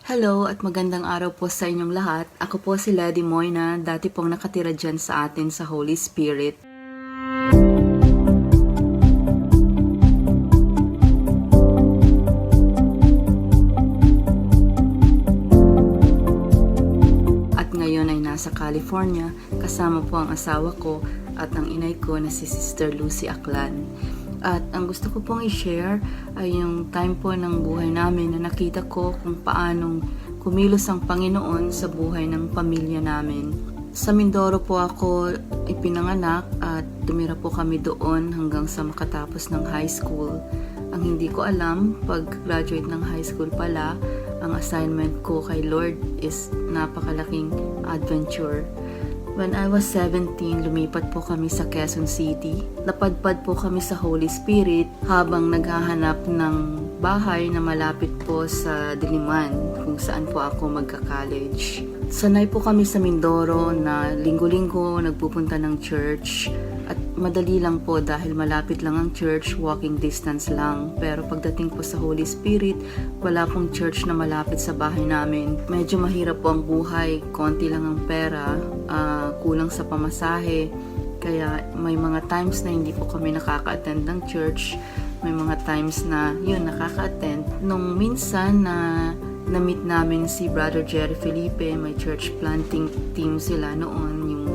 Hello at magandang araw po sa inyong lahat. Ako po si Lady Moyna, dati pong nakatira dyan sa atin sa Holy Spirit. At ngayon ay nasa California, kasama po ang asawa ko at ang inay ko na si Sister Lucy Aklan. At ang gusto ko pong i-share ay yung time po ng buhay namin na nakita ko kung paanong kumilos ang Panginoon sa buhay ng pamilya namin. Sa Mindoro po ako ipinanganak at tumira po kami doon hanggang sa makatapos ng high school. Ang hindi ko alam, pag graduate ng high school pala, ang assignment ko kay Lord is napakalaking adventure. When I was 17, lumipat po kami sa Quezon City. Napadpad po kami sa Holy Spirit habang naghahanap ng bahay na malapit po sa Diliman, kung saan po ako magka-college. Sanay po kami sa Mindoro na linggo-linggo nagpupunta ng church at madali lang po dahil malapit lang ang church, walking distance lang. Pero pagdating po sa Holy Spirit, wala pong church na malapit sa bahay namin. Medyo mahirap po ang buhay, konti lang ang pera, kulang sa pamasahe. Kaya may mga times na hindi po kami nakaka-attend ng church. May mga times na yun, nakaka-attend. Nung minsan na-meet namin si Brother Jerry Felipe, may church planting team sila noon, yung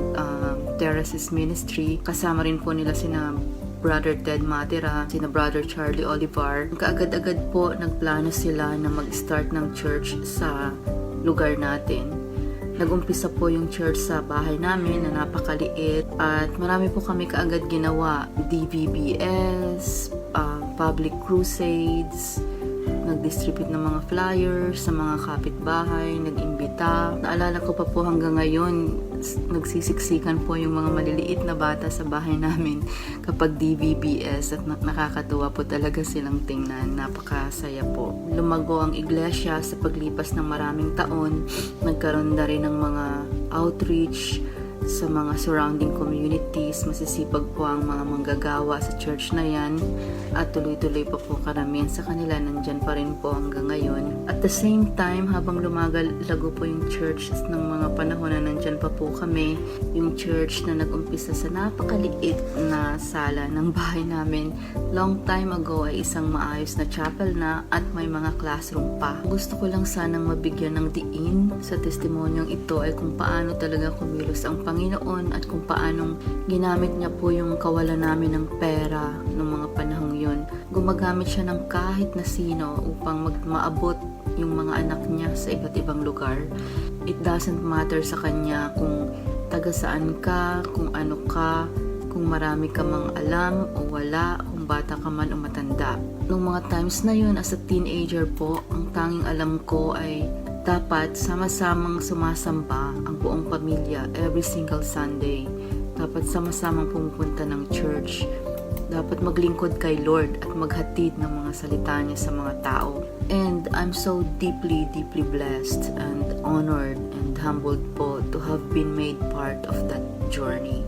Terraces Ministry. Kasama rin po nila sina Brother Ted Matera, sina Brother Charlie Olivar. Kaagad-agad po nagplano sila na mag-start ng church sa lugar natin. Nag-umpisa po yung church sa bahay namin na napakaliit at marami po kami kaagad ginawa. DVBS, public crusades, nag-distribute ng mga flyers sa mga kapitbahay, nag-imbita. Naalala ko pa po hanggang ngayon, nagsisiksikan po yung mga maliliit na bata sa bahay namin kapag DVBS at nakakatuwa po talaga silang tingnan. Napakasaya po. Lumago ang iglesia sa paglipas ng maraming taon. Nagkaroon na rin ng mga outreach sa mga surrounding communities. Masisipag po ang mga manggagawa sa church na yan at tuloy-tuloy pa po karamihan sa kanila nandyan pa rin po hanggang ngayon. At the same time, habang lumalago po yung church ng mga panahon na nandyan pa po kami, yung church na nag-umpisa sa napakaliit na sala ng bahay namin long time ago ay isang maayos na chapel na at may mga classroom pa. Gusto ko lang sanang mabigyan ng diin sa testimonyong ito ay kung paano talaga kumilos ang Panginoon at kung paanong ginamit niya po yung kawalan namin ng pera ng mga panahong yun. Gumagamit siya ng kahit na sino upang maabot yung mga anak niya sa iba't ibang lugar. It doesn't matter sa kanya kung taga saan ka, kung ano ka, kung marami ka mang alam o wala, kung bata ka man o matanda. Nung mga times na yun, as a teenager po, ang tanging alam ko ay dapat sama-samang sumasamba ang buong pamilya every single Sunday. Dapat sama-samang pumupunta ng church. Dapat maglingkod kay Lord at maghatid ng mga salita niya sa mga tao. And I'm so deeply, deeply blessed and honored and humbled po to have been made part of that journey.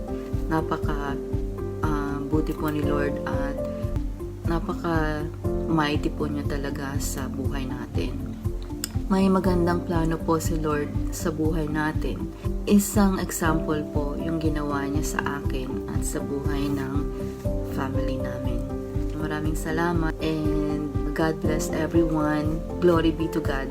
Napaka buti po ni Lord at napaka mighty po niya talaga sa buhay natin. May magandang plano po si Lord sa buhay natin. Isang example po yung ginawa niya sa akin at sa buhay ng family namin. Maraming salamat and God bless everyone. Glory be to God.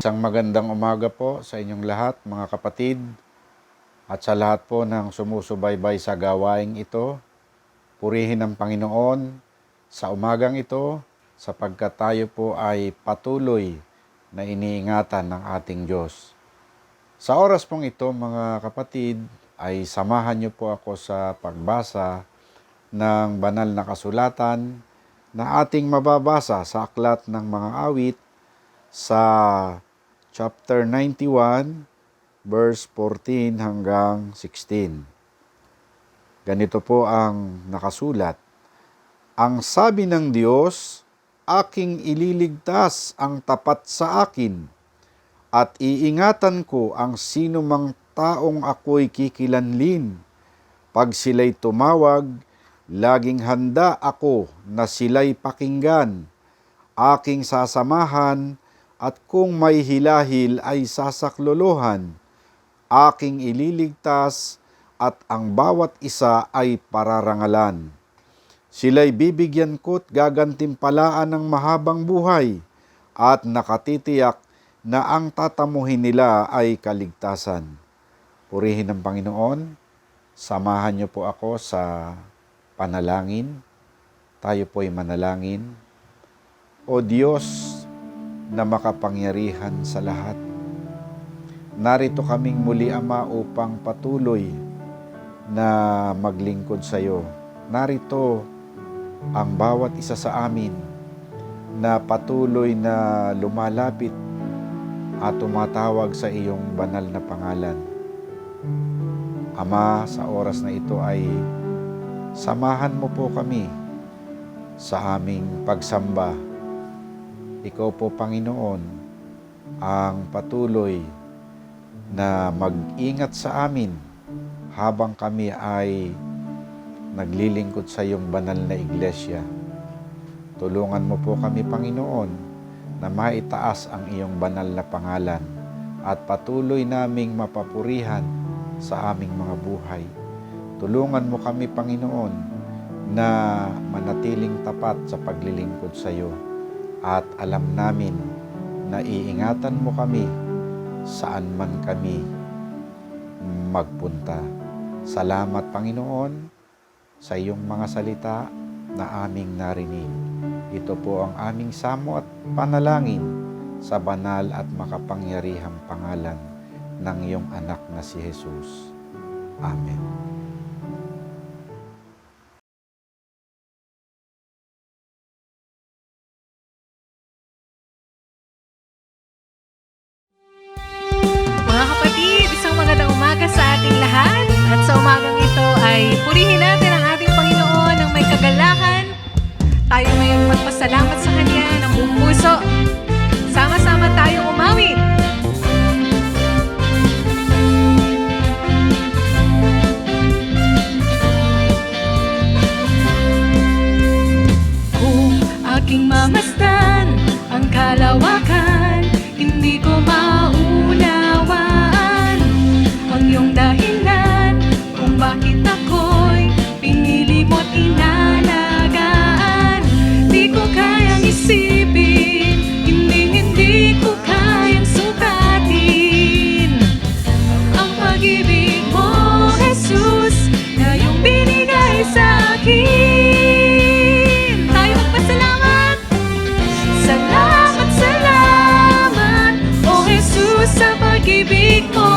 Isang magandang umaga po sa inyong lahat, mga kapatid, at sa lahat po ng sumusubaybay sa gawaing ito. Purihin ang Panginoon sa umagang ito sapagkat tayo po ay patuloy na iniingatan ng ating Diyos. Sa oras pong ito, mga kapatid, ay samahan niyo po ako sa pagbasa ng banal na kasulatan na ating mababasa sa Aklat ng Mga Awit sa chapter 91, verse 14 hanggang 16. Ganito po ang nakasulat. Ang sabi ng Diyos, aking ililigtas ang tapat sa akin, at iingatan ko ang sino mang taong ako'y kikilanlin. Pag sila'y tumawag, laging handa ako na sila'y pakinggan. Aking sasamahan, at kung may hilahil ay sasaklolohan. Aking ililigtas at ang bawat isa ay pararangalan. Sila'y bibigyan ko't gagantimpalaan ng mahabang buhay at nakatitiyak na ang tatamuhin nila ay kaligtasan. Purihin ng Panginoon. Samahan niyo po ako sa panalangin. Tayo po'y manalangin. O Diyos na makapangyarihan sa lahat, narito kaming muli, Ama, upang patuloy na maglingkod sa iyo. Narito ang bawat isa sa amin na patuloy na lumalapit at tumatawag sa iyong banal na pangalan. Ama, sa oras na ito ay samahan mo po kami sa aming pagsamba. Ikaw po, Panginoon, ang patuloy na mag-ingat sa amin habang kami ay naglilingkod sa iyong banal na iglesia. Tulungan mo po kami, Panginoon, na maitaas ang iyong banal na pangalan at patuloy naming mapapurihan sa aming mga buhay. Tulungan mo kami, Panginoon, na manatiling tapat sa paglilingkod sa iyo. At alam namin na iingatan mo kami saan man kami magpunta. Salamat, Panginoon, sa iyong mga salita na aming narinig. Ito po ang aming samo at panalangin sa banal at makapangyarihang pangalan ng iyong anak na si Jesus. Amen. Magandang umaga sa ating lahat. At sa umagang ito ay purihin natin ang ating Panginoon ng may kagalahan. Tayo ngayon magpasalamat sa Kanya ng buong puso. Sama-sama tayong umawit. Kung aking mamasdan ang kalawakan, hindi ko maunawaan ang iyong dahilan kung bakit ako'y pinili mo't inalagaan. Di ko kayang isipin, hindi ko kayang sukatin ang pag-ibig mo, Jesus, na iyong binigay sa akin. Tayo magpasalamat. Salamat, salamat, O Jesus, sa pag-ibig mo.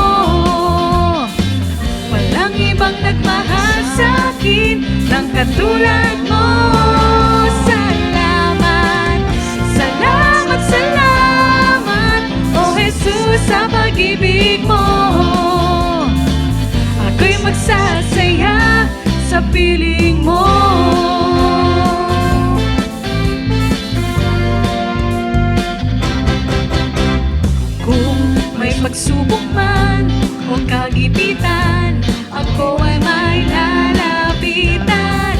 Walang ibang nagmahal sa akin ng katulad mo. Salamat, salamat, salamat, O Jesus, sa pag-ibig mo. Ako'y magsasaya sa piling mo. Kung may pagsubok man o kagipitan, ako ay may lalapitan.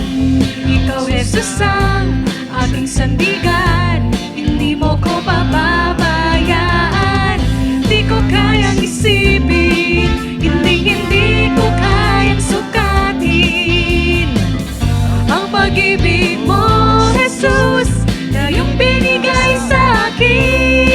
Ikaw, Jesus, ang aking sandigan. Hindi mo ko pababayaan. Di ko kayang isipin, hindi ko kayang sukatin ang pag-ibig mo, Jesus, na iyong binigay sa akin.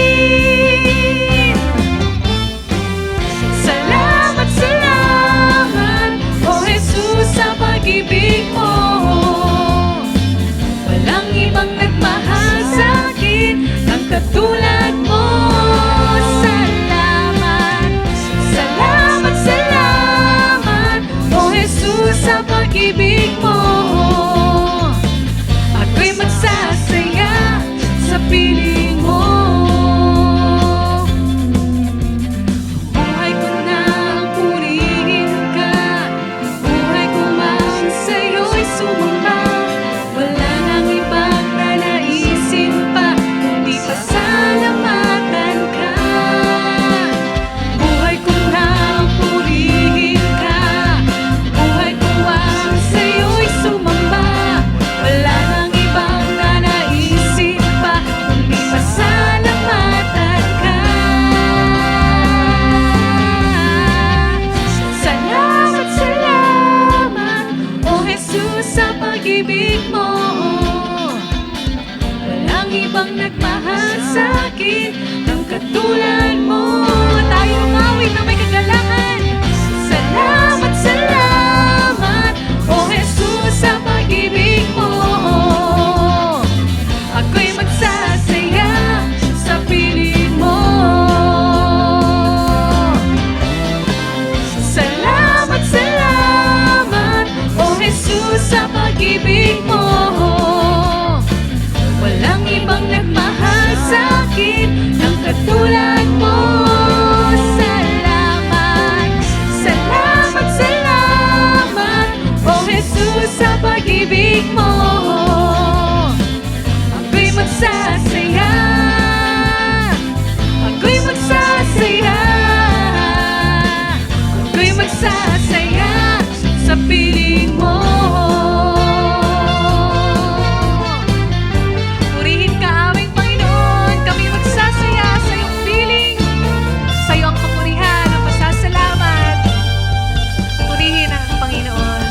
pag-ibig mo. Ako'y magsasaya sa piling mo. Buhay ko na ang purihin ka, buhay ko man sa'yo'y sumamba. Wala nang ibang nanaisin pa, kundi pasalamatan ka. Buhay ko na ang purihin ka, buhay ko man sa'yo'y sumamba. Wala nang ibang nanaisin pa, kundi pasalamatan ka. Salamat, salamat, O Jesus, sa pag-ibig mo. Walang ibang nagmahal sa'kin ng katulad mo. Tayo umawit na may kagalakan. Salamat, salamat, O Jesus, sa pag-ibig mo. Ako'y magsasaya sa piling mo. Salamat, salamat, O Jesus, sa pag-ibig mo. Walang ibang nagmahal sa'kin ng katulad mo. Salamat, salamat, salamat, O Jesus, sa pag-ibig mo. Ako'y magsasaya, ako'y magsasaya, ako'y magsasaya sa piling mo. Purihin ka, aming Panginoon. Kami magsasaya sa iyong piling. Sa iyo ang kapurihan, ang pasasalamat. Purihin ang Panginoon.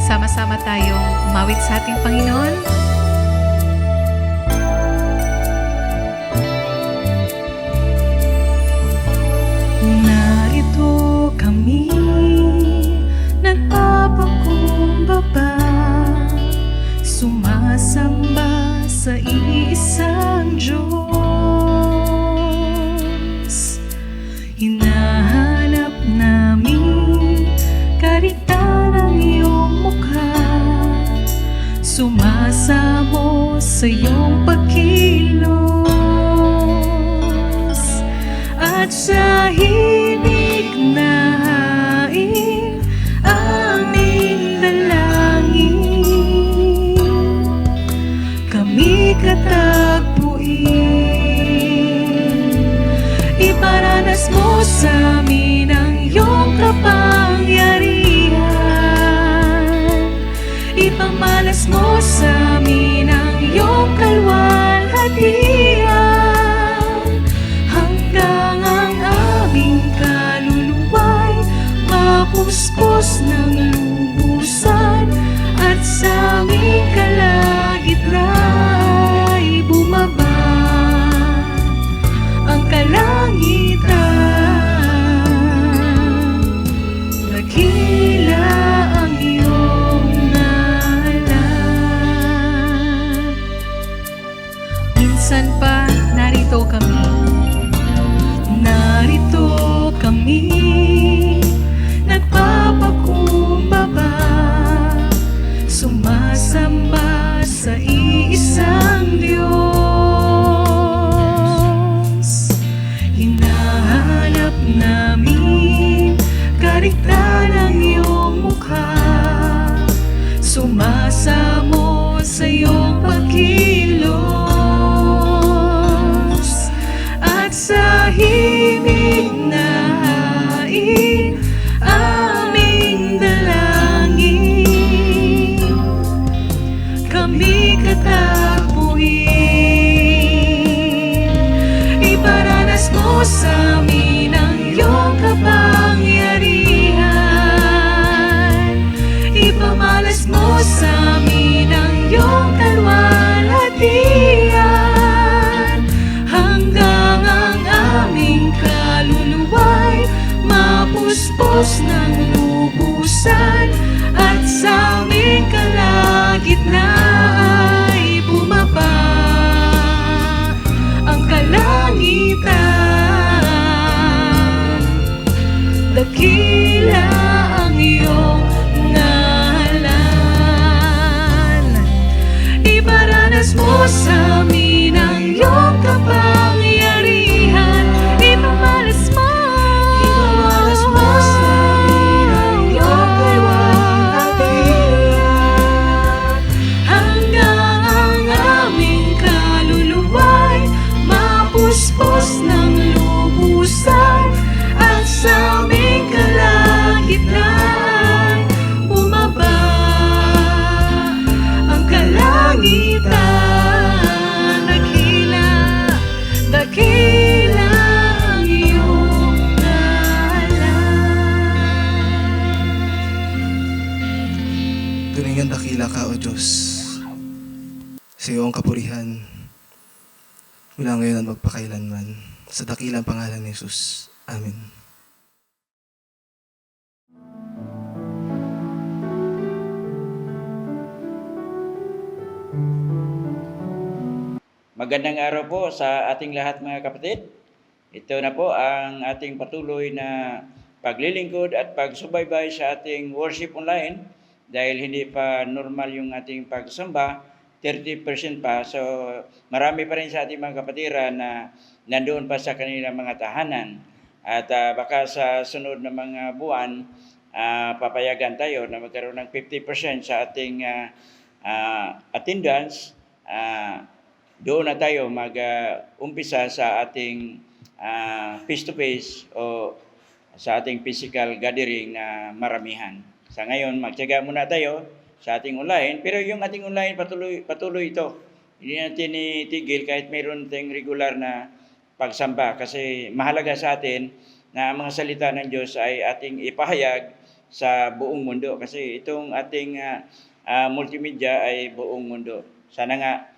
Sama-sama tayong umawit sa ating Panginoon. Narito kami, nagpapakumbaba, sumasamba sa iisang Diyos. Hinahanap namin karita ng iyong mukha, sumasamo sa iyong pagkilos. At sa himig na hain aming dalangin, kami katagpuin. Iparanas mo sa amin ang iyong kapangyarihan, ipamalas mo sa amin ang iyong kalwalhatian, hanggang ang aming kaluluwa'y mapuspos ng lubusan, at sa aming kalagitna'y bumaba ang kalangitan. Dakila ang iyong ngalan. Minsan pa narito kami, nagpapakumbaba, sumasamba sa iisang Diyos. Hinahanap namin karita ng iyong mukha, sumasamo sa iyong pagkilos. At sa himig na mo sa amin ang iyong kapangyarihan. Ipamalas mo sa amin ang iyong kaluwalhatian, hanggang ang aming kaluluwa'y mapuspos ng lubusan, at sa aming kalagitnaan bumaba ang kalangitan. Dakila ang iyong ngalan. Tunay ngang dakila ka, O Diyos. Sa iyong kapurihan, mula ngayon at magpakailanman. Sa dakilang pangalan ni Jesus. Amen. Magandang araw po sa ating lahat mga kapatid. Ito na po ang ating patuloy na paglilingkod at pagsubaybay sa ating worship online dahil hindi pa normal yung ating pagsamba, 30% pa. So marami pa rin sa ating mga kapatiran na nandoon pa sa kanilang mga tahanan. At baka sa sunod na mga buwan, papayagan tayo na magkaroon ng 50% sa ating attendance. Doon na tayo mag-umpisa sa ating face-to-face o sa ating physical gathering na maramihan. Sa ngayon, magtiyaga muna tayo sa ating online, pero yung ating online patuloy ito. Hindi natin itigil kahit mayroon tayong regular na pagsamba kasi mahalaga sa atin na ang mga salita ng Diyos ay ating ipahayag sa buong mundo kasi itong ating multimedia ay buong mundo. Sana nga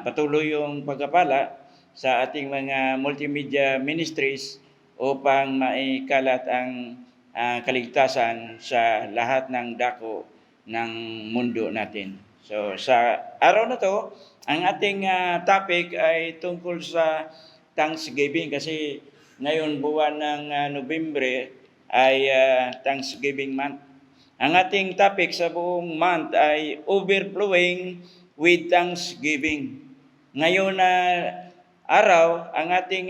patuloy yung pagpapala sa ating mga multimedia ministries upang maikalat ang kaligtasan sa lahat ng dako ng mundo natin. So sa araw na to, ang ating topic ay tungkol sa Thanksgiving kasi ngayon buwan ng Nobyembre ay Thanksgiving month. Ang ating topic sa buong month ay overflowing with thanksgiving. Ngayon na araw, ang ating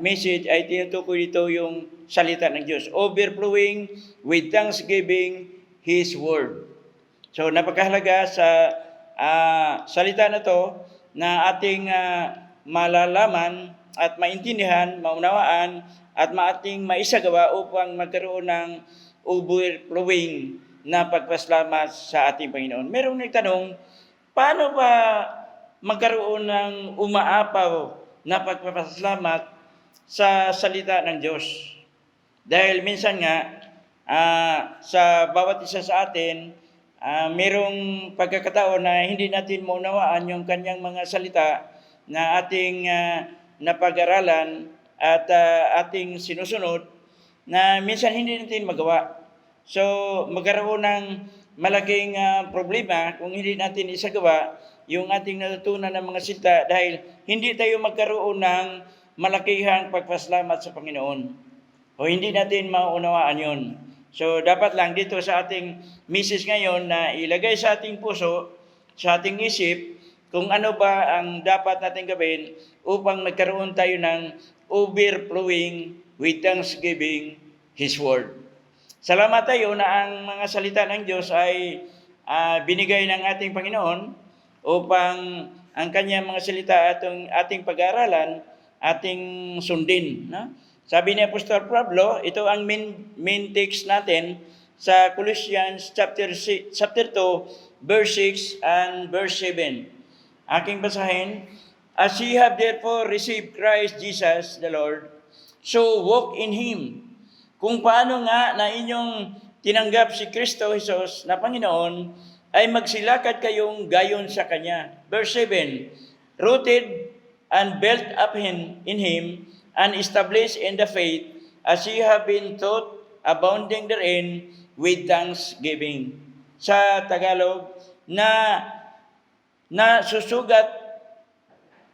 message ay tinutukoy dito yung salita ng Diyos. Overflowing with thanksgiving, His Word. So napakahalaga sa salita na to na ating malalaman at maintindihan, maunawaan at ating maisagawa upang magkaroon ng overflowing na pagpasalamat sa ating Panginoon. Merong nagtanong, paano ba magkaroon ng umaapaw na pagpapasalamat sa salita ng Diyos? Dahil minsan nga, sa bawat isa sa atin, merong pagkakataon na hindi natin maunawaan yung kanyang mga salita na ating napag-aralan at ating sinusunod na minsan hindi natin magawa. So, magkaroon ng malaking problema kung hindi natin isagawa yung ating natutunan ng mga salita dahil hindi tayo magkaroon ng malakihang pagpasalamat sa Panginoon o hindi natin maunawaan yun. So dapat lang dito sa ating message ngayon na ilagay sa ating puso, sa ating isip kung ano ba ang dapat natin gawin upang magkaroon tayo ng overflowing with thanksgiving His Word. Salamat tayo na ang mga salita ng Diyos ay binigay ng ating Panginoon upang ang kanyang mga salita atong ating pag-aaralan, ating sundin. No? Sabi ni Apostol Pablo, ito ang main text natin sa Colossians chapter 2, verse 6 and verse 7. Aking basahin, as ye have therefore received Christ Jesus the Lord, so walk in Him. Kung paano nga na inyong tinanggap si Kristo Jesus na Panginoon, ay magsilakad kayong gayon sa Kanya. Verse 7, rooted and built up in Him, and established in the faith, as ye have been taught, abounding therein with thanksgiving. Sa Tagalog, na susugat,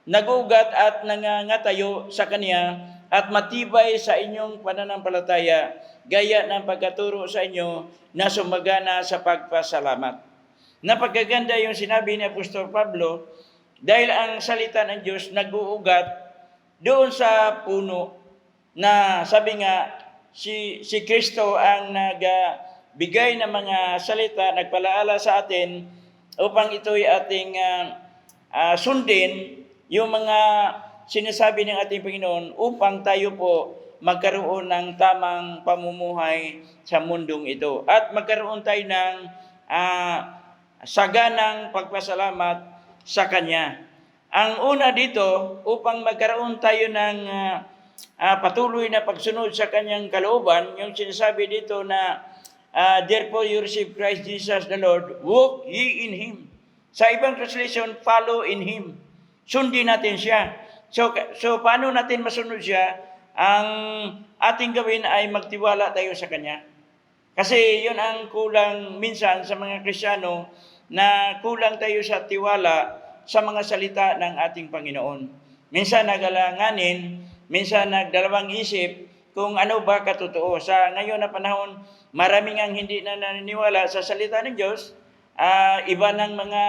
nagugat at nangangatayo sa Kanya, at matibay sa inyong pananampalataya, gaya ng pagkaturo sa inyo na sumagana sa pagpasalamat. Napagaganda yung sinabi ni Apostol Pablo Dahil ang salita ng Diyos nag-uugat doon sa puno na sabi nga, si Kristo ang nagbigay ng mga salita, nagpalaala sa atin upang ito'y ating sundin yung mga sinasabi ng ating Panginoon upang tayo po magkaroon ng tamang pamumuhay sa mundong ito. At magkaroon tayo ng saganang pagpasalamat sa Kanya. Ang una dito, upang magkaroon tayo ng patuloy na pagsunod sa Kanyang kalooban, yung sinasabi dito na, therefore you receive Christ Jesus the Lord, walk ye in Him. Sa ibang translation, follow in Him. Sundin natin siya. So paano natin masunod siya? Ang ating gawin ay magtiwala tayo sa Kanya. Kasi yun ang kulang minsan sa mga Kristiyano, na kulang tayo sa tiwala sa mga salita ng ating Panginoon. Minsan nag-alanganin, minsan nagdalawang isip kung ano ba katotoo. Sa ngayon na panahon, maraming ang hindi na naniniwala sa salita ng Diyos. Iba ng mga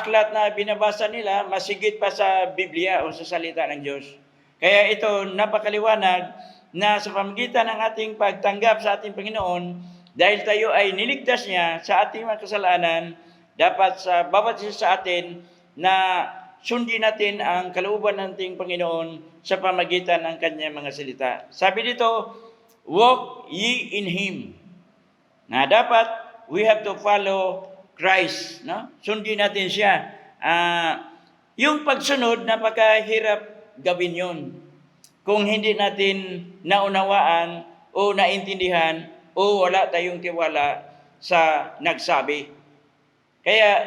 aklat na binabasa nila, masigit pa sa Biblia o sa salita ng Diyos. Kaya ito, napakaliwanag na sa pamagitan ng ating pagtanggap sa ating Panginoon, dahil tayo ay niligtas niya sa ating mga kasalanan, dapat sa bawat isa sa atin na sundin natin ang kalooban ng ating Panginoon sa pamagitan ng Kanyang mga salita. Sabi dito, walk ye in Him. Na dapat, we have to follow Christ. No? Sundin natin siya. Yung pagsunod, napakahirap gawin yun. Kung hindi natin naunawaan o naintindihan o wala tayong tiwala sa nagsabi. Kaya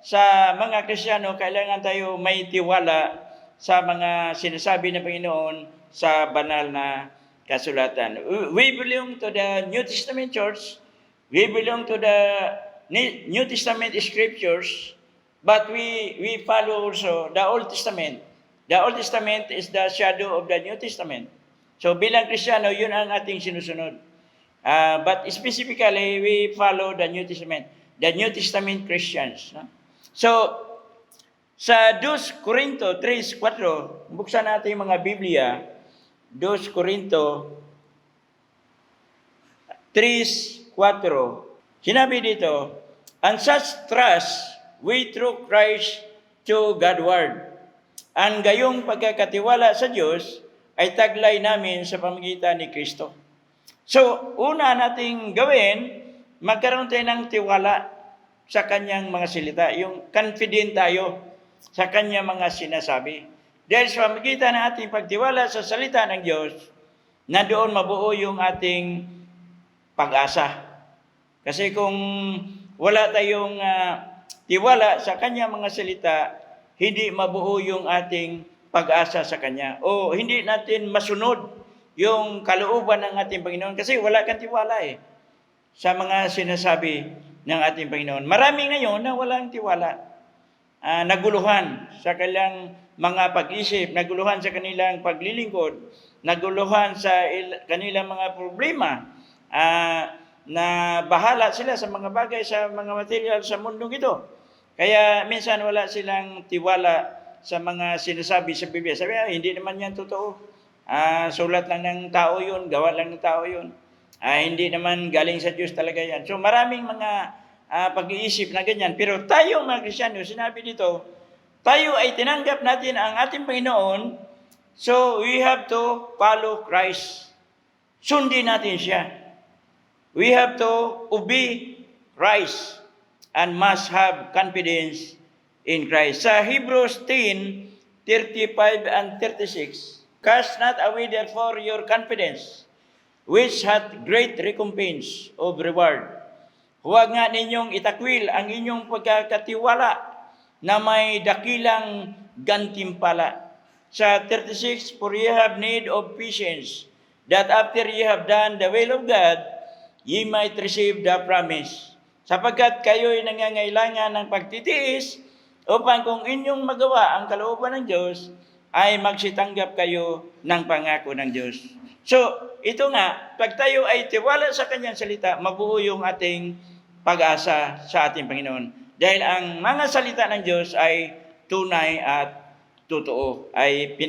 sa mga Kristiyano, kailangan tayo may tiwala sa mga sinasabi ng Panginoon sa banal na kasulatan. We belong to the New Testament Church. We belong to the New Testament Scriptures. But we follow also the Old Testament. The Old Testament is the shadow of the New Testament. So bilang Kristiyano, yun ang ating sinusunod. But specifically, we follow the New Testament. The New Testament Christians. No? So, sa 2 Corinto 3:4, buksan natin yung mga Biblia. 2 Corinto 3:4. Sinabi dito, and such trust we through Christ to Godward. Ang gayong pagkakatiwala sa Diyos ay taglay namin sa pamamagitan ni Kristo. So, una nating gawin, magkaroon tayo ng tiwala sa Kanyang mga salita. Yung confident tayo sa Kanyang mga sinasabi. Dahil sa pamamagitan ng ating pagtiwala sa salita ng Diyos, na doon mabuo yung ating pag-asa. Kasi kung wala tayong tiwala sa Kanyang mga salita, hindi mabuo yung ating pag-asa sa Kanya. O hindi natin masunod yung kalooban ng ating Panginoon kasi wala kang tiwala sa mga sinasabi ng ating Panginoon. Marami ngayon na walang tiwala. Naguluhan sa kanilang mga pag-isip, naguluhan sa kanilang paglilingkod, naguluhan sa kanilang mga problema, na bahala sila sa mga bagay, sa mga material sa mundong ito. Kaya minsan wala silang tiwala sa mga sinasabi sa Biblia. Sabi, hindi naman yan totoo. Sulat lang ng tao yun, gawa lang ng tao yun. Hindi naman galing sa Diyos talaga yan. So maraming mga pag-iisip na ganyan. Pero tayo mga Kristiyano, sinabi dito, tayo ay tinanggap natin ang ating Panginoon, so we have to follow Christ. Sundin natin siya. We have to obey Christ and must have confidence in Christ. Sa Hebrews 10:35 and 36, cast not away therefore your confidence, which hath great recompense of reward. Huwag nga ninyong itakwil ang inyong pagkakatiwala na may dakilang gantimpala. Sa 36, for ye have need of patience, that after ye have done the will of God, ye might receive the promise. Sapagkat kayo'y nangangailangan ng pagtitiis upang kung inyong magawa ang kalooban ng Diyos, ay magsitanggap kayo ng pangako ng Diyos. So, ito nga, pag tayo ay tiwala sa Kanyang salita, mabuo yung ating pag-asa sa ating Panginoon. Dahil ang mga salita ng Diyos ay tunay at totoo. Ay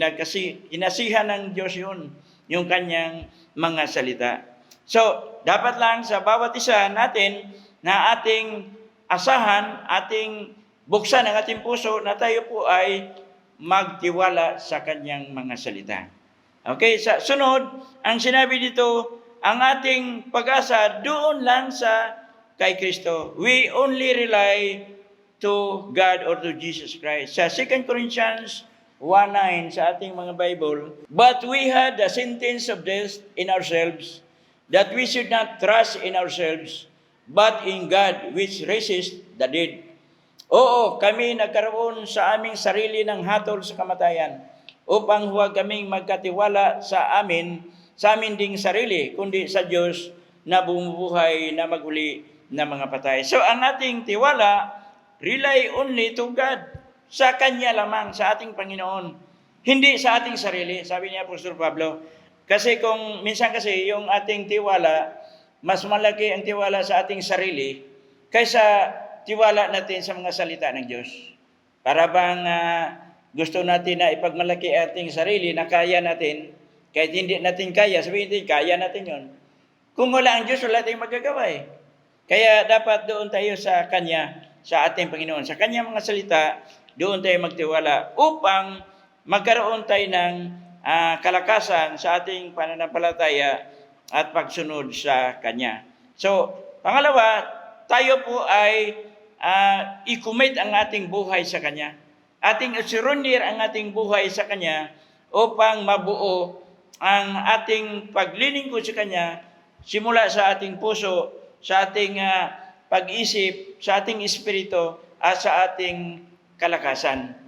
inasihan ng Diyos yun, yung kanyang mga salita. So, dapat lang sa bawat isa natin na ating asahan, ating buksan ang ating puso na tayo po ay magtiwala sa kanyang mga salita. Okay, sa sunod, ang sinabi dito, ang ating pag-asa doon lang sa kay Kristo. We only rely to God or to Jesus Christ. Sa 2 Corinthians 1:9 sa ating mga Bible, but we had the sentence of death in ourselves, that we should not trust in ourselves, but in God which raises the dead. Oo, kami nagkaroon sa aming sarili ng hatol sa kamatayan, upang huwag kaming magkatiwala sa amin ding sarili, kundi sa Diyos na bumubuhay na maguli na mga patay. So ang ating tiwala, rely only to God. Sa Kanya lamang, sa ating Panginoon. Hindi sa ating sarili, sabi ni Apostol Pablo. Kasi kung minsan kasi yung ating tiwala, mas malaki ang tiwala sa ating sarili kaysa tiwala natin sa mga salita ng Diyos. Para bang gusto natin na ipagmalaki ating sarili na kaya natin, kahit hindi natin kaya, sabihin natin, kaya natin yon. Kung wala ang Diyos, wala tayong magagawa eh. Kaya dapat doon tayo sa Kanya, sa ating Panginoon. Sa Kanya mga salita, doon tayo magtiwala upang magkaroon tayo ng kalakasan sa ating pananampalataya at pagsunod sa Kanya. So, pangalawa, tayo po ay i-commit ang ating buhay sa Kanya. Ating isurundir ang ating buhay sa Kanya upang mabuo ang ating paglilingkod sa Kanya simula sa ating puso, sa ating pag-isip, sa ating espiritu, at sa ating kalakasan.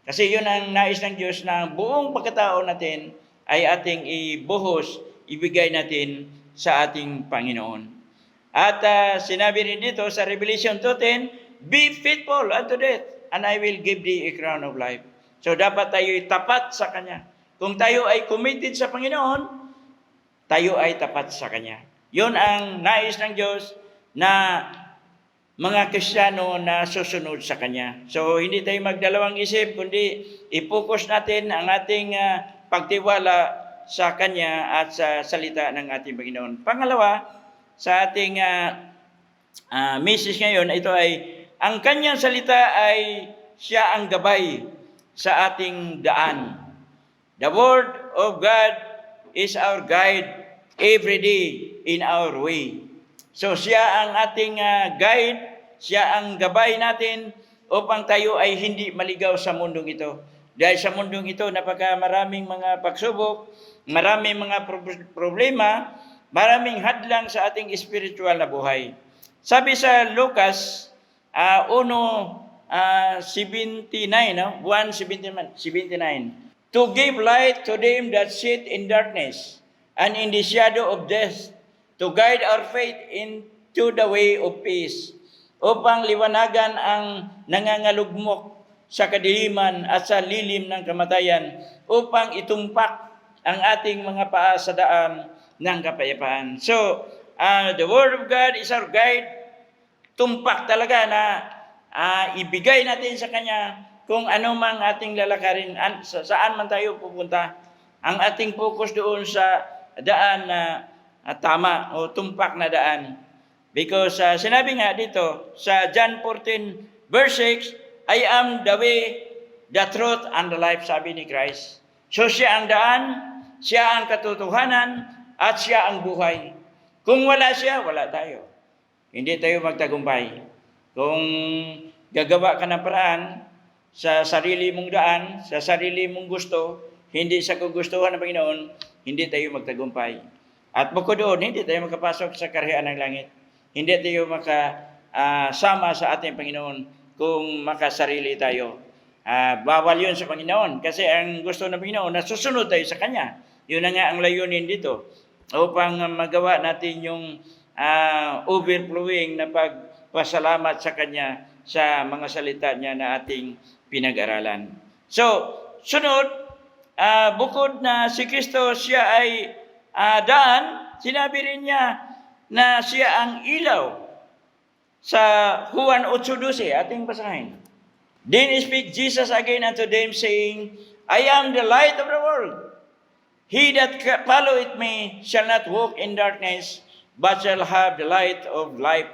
Kasi yun ang nais ng Diyos na buong pagkatao natin ay ating ibuhos, ibigay natin sa ating Panginoon. At sinabi rin dito sa Revelation 2:10, be faithful unto death, and I will give thee a crown of life. So dapat tayo tapat sa Kanya. Kung tayo ay committed sa Panginoon, tayo ay tapat sa Kanya. Yun ang nais ng Diyos na mga Kristiyano na susunod sa Kanya. So, hindi tayo magdalawang isip, kundi i-focus natin ang ating pagtiwala sa Kanya at sa salita ng ating Panginoon. Pangalawa, sa ating message ngayon, ito ay, ang Kanyang salita ay siya ang gabay sa ating daan. The Word of God is our guide every day in our way. So siya ang ating guide, siya ang gabay natin upang tayo ay hindi maligaw sa mundong ito. Dahil sa mundong ito, maraming mga pagsubok, maraming mga problema, maraming hadlang sa ating spiritual na buhay. Sabi sa Lucas 1:79, 1:79, to give light to them that sit in darkness and in the shadow of death, to guide our faith into the way of peace, upang liwanagan ang nangangalugmok sa kadiliman at sa lilim ng kamatayan, upang itumpak ang ating mga paa sa daan ng kapayapaan. So, the Word of God is our guide. Tumpak talaga na ibigay natin sa Kanya kung ano mang ating lalakarin, saan man tayo pupunta. Ang ating focus doon sa daan na tama o tumpak na daan. Because sinabi nga dito sa John 14 verse 6, I am the way, the truth, and the life, sabi ni Christ. So siya ang daan, siya ang katotohanan, at siya ang buhay. Kung wala siya, wala tayo. Hindi tayo magtagumpay. Kung gagawa ka ng paraan sa sarili mong daan, sa sarili mong gusto, hindi sa kagustuhan ng Panginoon, hindi tayo magtagumpay. At bukod doon, hindi tayo makapasok sa kaharian ng langit. Hindi tayo makasama sa ating Panginoon kung makasarili tayo. Bawal yun sa Panginoon. Kasi ang gusto ng Panginoon, na susunod tayo sa Kanya. Yun na nga ang layunin dito. Upang magawa natin yung overflowing na pagpasalamat sa Kanya sa mga salita niya na ating pinag-aralan. So, sunod, bukod na si Kristo siya ay daan, sinabi rin niya na siya ang ilaw. Sa Juan 8:12, ating basahin. Then spake Jesus again unto them, saying, I am the light of the world. He that followeth me shall not walk in darkness, but shall have the light of life.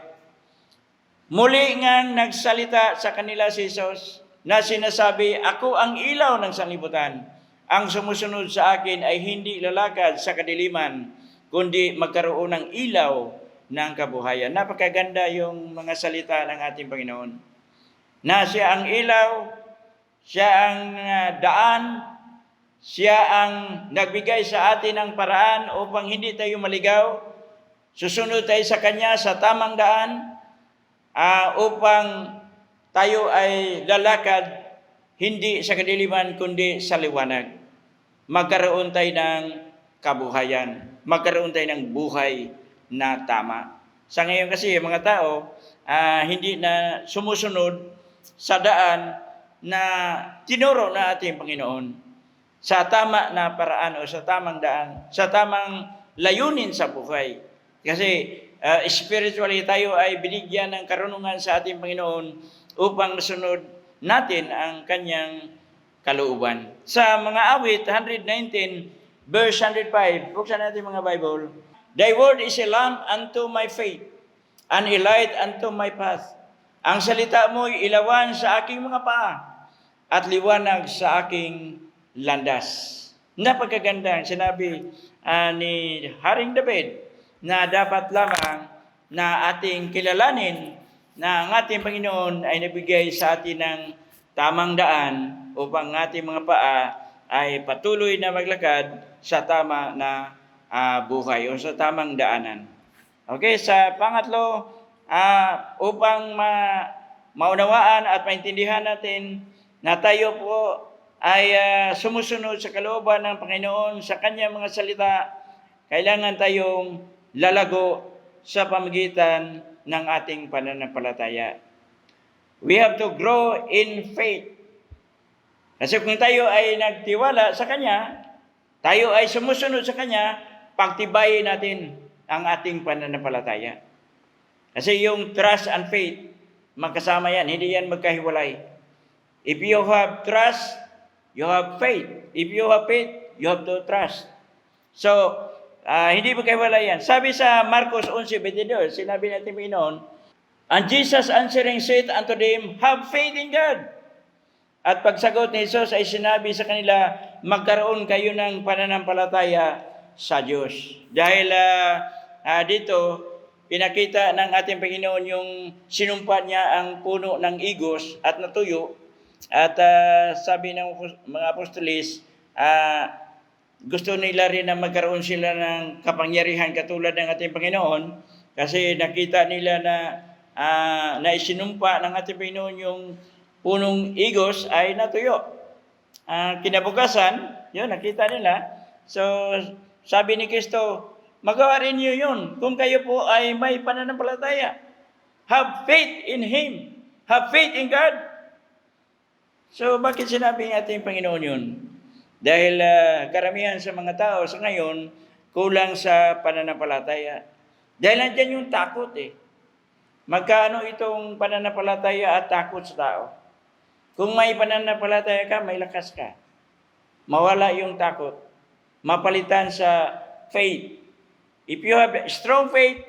Muli nga nagsalita sa kanila si Jesus na sinasabi, Ako ang ilaw ng sanlibutan. Ang sumusunod sa akin ay hindi lalakad sa kadiliman, kundi magkaroon ng ilaw ng kabuhayan. Napakaganda yung mga salita ng ating Panginoon. Na siya ang ilaw, siya ang daan, siya ang nagbigay sa atin ng paraan upang hindi tayo maligaw. Susunod tayo sa Kanya sa tamang daan upang tayo ay lalakad hindi sa kadiliman kundi sa liwanag. Magkaroon tayo ng kabuhayan. Magkaroon tayo ng buhay na tama. Sa ngayon kasi mga tao hindi na sumusunod sa daan na tinuro na ating Panginoon. Sa tama na paraan o sa tamang daan, sa tamang layunin sa buhay. Kasi spiritually tayo ay binigyan ng karunungan sa ating Panginoon upang masunod natin ang Kanyang kalooban. Sa mga awit, 119, verse 105, buksan natin mga Bible. Thy word is a lamp unto my feet, and a light unto my path. Ang salita mo'y ilawan sa aking mga paa, at liwanag sa aking landas. Napakaganda ang sinabi ni Haring David na dapat lamang na ating kilalanin na ang ating Panginoon ay nabigay sa atin ng tamang daan upang ating mga paa ay patuloy na maglakad sa tama na buhay o sa tamang daanan. Okay, sa pangatlo, upang maunawaan at maintindihan natin na tayo po ay sumusunod sa kalooban ng Panginoon sa Kanyang mga salita, kailangan tayong lalago sa pamagitan ng ating pananampalataya. We have to grow in faith. Kasi kung tayo ay nagtiwala sa Kanya, tayo ay sumusunod sa Kanya, pagtibayin natin ang ating pananampalataya. Kasi yung trust and faith, magkasama yan, hindi yan magkahiwalay. If you have trust, you have faith. If you have faith, you have to trust. So, hindi magkahiwalay yan. Sabi sa Marcos 11:22, sinabi natin Panginoon, and Jesus answering said unto them, have faith in God. At pagsagot ni Jesus ay sinabi sa kanila, magkaroon kayo ng pananampalataya sa Diyos. Dahil dito, pinakita ng ating Panginoon yung sinumpa niya ang puno ng igos at natuyo. At sabi ng mga apostolis, gusto nila rin na magkaroon sila ng kapangyarihan katulad ng ating Panginoon kasi nakita nila na isinumpa ng ating Panginoon yung punong igos ay natuyo. Kinabukasan, yun, nakita nila. So, sabi ni Kristo, magawa rin niyo yun kung kayo po ay may pananampalataya. Have faith in Him. Have faith in God. So, bakit sinabi ng ating Panginoon yun? Dahil karamihan sa mga tao sa ngayon, kulang sa pananampalataya. Dahil nandiyan yung takot eh. Magkano itong pananampalataya at takot sa tao? Kung may pananampalataya ka, may lakas ka. Mawala yung takot. Mapalitan sa faith. If you have strong faith,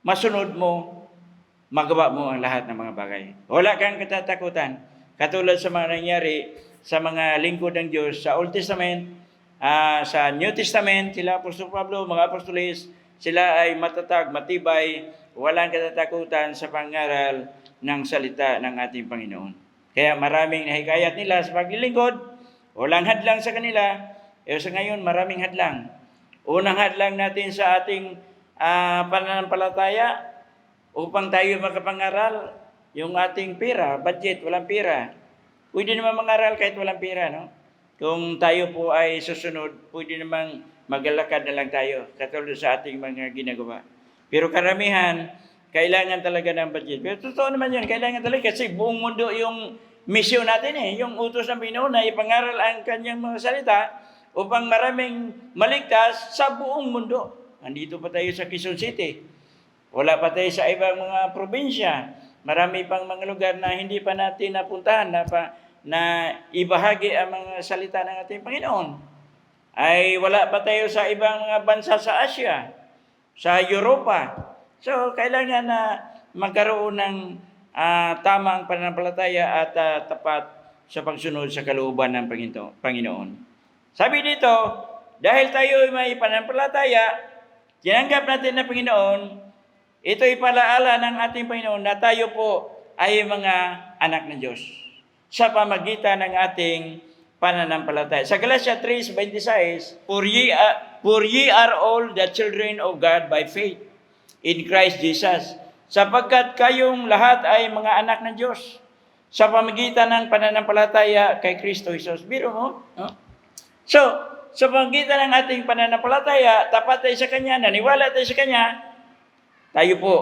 masunod mo, magawa mo ang lahat ng mga bagay. Wala kang katatakutan. Katulad sa mga nangyari sa mga lingkod ng Diyos sa Old Testament, sa New Testament, sila Apostol Pablo, mga apostolis, sila ay matatag, matibay, walang katatakutan sa pangaral ng salita ng ating Panginoon. Kaya maraming nahikayat nila sa paglilingkod, walang hadlang sa kanila, sa ngayon maraming hadlang. Unang hadlang natin sa ating pananampalataya upang tayo makapangaral, yung ating pera, budget, walang pera. Pwede naman mangaral kahit walang pera, no? Kung tayo po ay susunod, pwede namang maglalakad na lang tayo, katulad sa ating mga ginagawa. Pero karamihan, kailangan talaga ng budget. Pero totoo naman yun, kailangan talaga kasi buong mundo yung misyon natin yung utos ng Panginoon na ipangaral ang Kanyang mga salita upang maraming maligtas sa buong mundo. Nandito pa tayo sa Quezon City. Wala pa tayo sa ibang mga probinsya. marami pang mga lugar na hindi pa natin napuntahan na ibahagi ang mga salita ng ating Panginoon. Ay wala pa tayo sa ibang mga bansa sa Asia, sa Europa. So, kailangan na magkaroon ng tamang pananampalataya at tapat sa pagsunod sa kalooban ng Panginoon. Sabi dito, dahil tayo may pananampalataya, tinanggap natin ng Panginoon, ito'y palaala ng ating Panginoon na tayo po ay mga anak ng Diyos sa pamagitan ng ating pananampalataya. Sa Galatia 3:26, For ye are all the children of God by faith in Christ Jesus, sapagkat kayong lahat ay mga anak ng Diyos sa pamagitan ng pananampalataya kay Kristo Jesus. Biro mo? No? So, sa pamagitan ng ating pananampalataya, tapat tayo sa Kanya, naniwala tayo sa Kanya, tayo po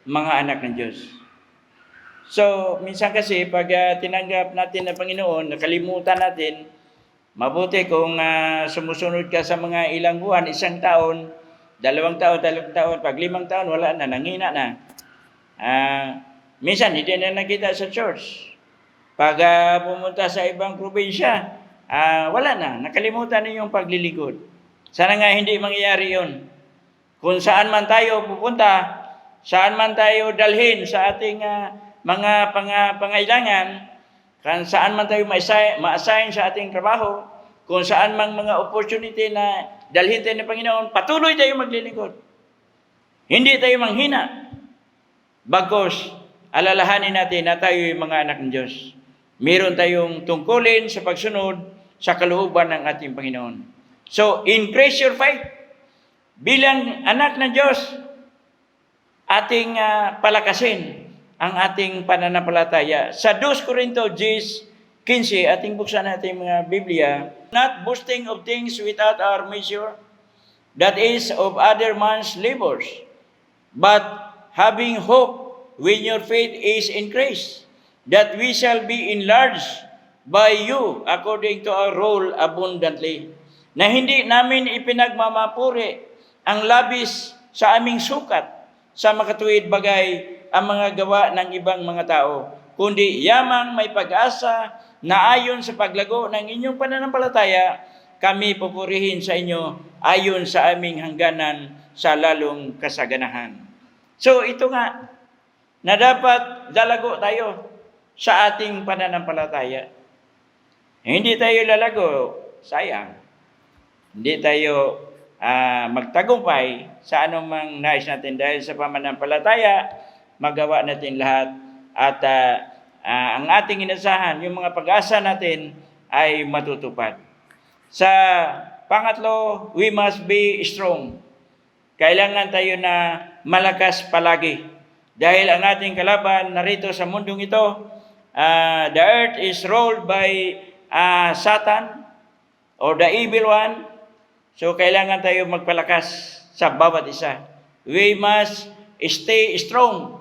mga anak ng Diyos. So, minsan kasi pag tinanggap natin ng Panginoon, nakalimutan natin, mabuti kung sumusunod ka sa mga ilang buwan, 1 taon, 2 taon, 3 taon, pag 5 taon, wala na, nanghina na. Minsan, hindi na nakita sa church. Pag pumunta sa ibang probinsya, wala na, nakalimutan na yung paglilingkod. Sana nga hindi mangyayari yun. Kung saan man tayo pupunta, saan man tayo dalhin sa ating mga pangailangan, kung saan man tayo ma-assign sa ating trabaho, kung saan man mga opportunity na dalhin tayo ng Panginoon, patuloy tayo maglilingkod. Hindi tayo manghina. Bagkus, alalahanin natin na tayo yung mga anak ng Diyos. Meron tayong tungkulin sa pagsunod sa kalooban ng ating Panginoon. So, increase your faith. Bilang anak ng Diyos, ating palakasin ang ating pananampalataya. Sa 2 Corinto 10:15, ating buksan natin mga Biblia, not boasting of things without our measure, that is of other man's labors, but having hope when your faith is increased, that we shall be enlarged by you according to our role abundantly. Na hindi namin ipinagmamapuri ang labis sa aming sukat sa makatuwid bagay ang mga gawa ng ibang mga tao, kundi yamang may pag-asa na ayon sa paglago ng inyong pananampalataya, kami pupurihin sa inyo ayon sa aming hangganan sa lalong kasaganahan. So ito nga, na dapat lalago tayo sa ating pananampalataya. Hindi tayo lalago, sayang. Hindi tayo magtagumpay sa anumang nais natin dahil sa pananampalataya, magawa natin lahat at ang ating inasahan, yung mga pag-asa natin ay matutupad. Sa pangatlo, we must be strong. Kailangan tayo na malakas palagi. Dahil ang ating kalaban narito sa mundong ito, the earth is ruled by Satan or the evil one. So kailangan tayo magpalakas sa bawat isa. We must stay strong.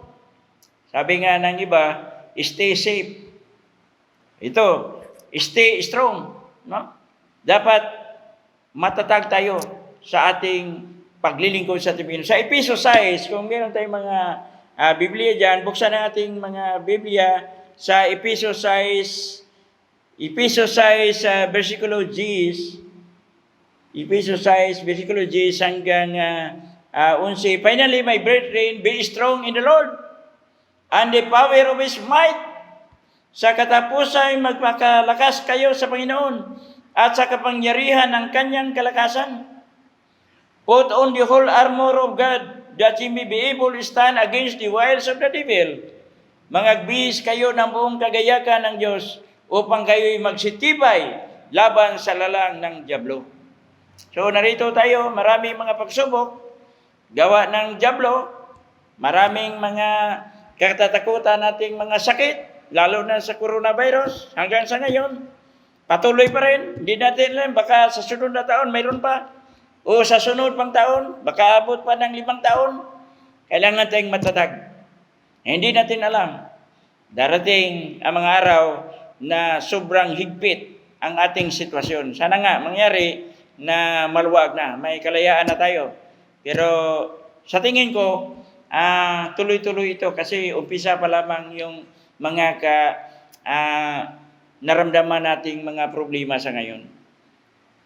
Sabi nga ng iba, stay safe. Ito, stay strong. No? Dapat matatag tayo sa ating paglilingkod sa ating Panginoon. Sa Ephesians 6, kung meron tayong mga Biblia dyan, buksan na ating mga Biblia sa Ephesians 6, versikulo 10, Ephesians 6, versikulo 10 hanggang 11. Finally, my brethren, be strong in the Lord and the power of His might. Sa katapusan, magpakalakas kayo sa Panginoon at sa kapangyarihan ng Kanyang kalakasan. Put on the whole armor of God, that ye may be able to stand against the wiles of the devil. Mangagbihis kayo ng buong kagayakan ng Diyos upang kayo'y magsitibay laban sa lalang ng dyablo. So narito tayo, maraming mga pagsubok, gawa ng dyablo, maraming mga katatakutan nating mga sakit, lalo na sa coronavirus, hanggang sa ngayon, patuloy pa rin. Hindi natin alam, baka sa sunod na taon, mayroon pa. O sa sunod pang taon, baka abot pa ng 5 taon. Kailangan tayong matatag. Hindi natin alam. Darating ang mga araw na sobrang higpit ang ating sitwasyon. Sana nga mangyari na maluwag na, may kalayaan na tayo. Pero sa tingin ko, tuloy-tuloy ito kasi umpisa pa lamang yung mga naramdaman nating mga problema sa ngayon.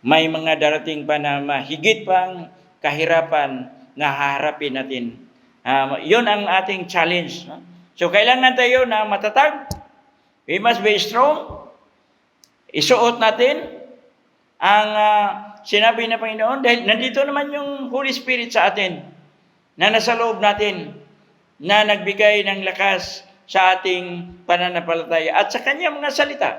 May mga darating pa na mahigit pang kahirapan na haharapin natin. Yun ang ating challenge. No? So, kailangan tayo na matatag. We must be strong. Isuot natin ang sinabi ng Panginoon dahil nandito naman yung Holy Spirit sa atin na nasa loob natin na nagbigay ng lakas sa ating pananampalataya at sa kanyang mga salita.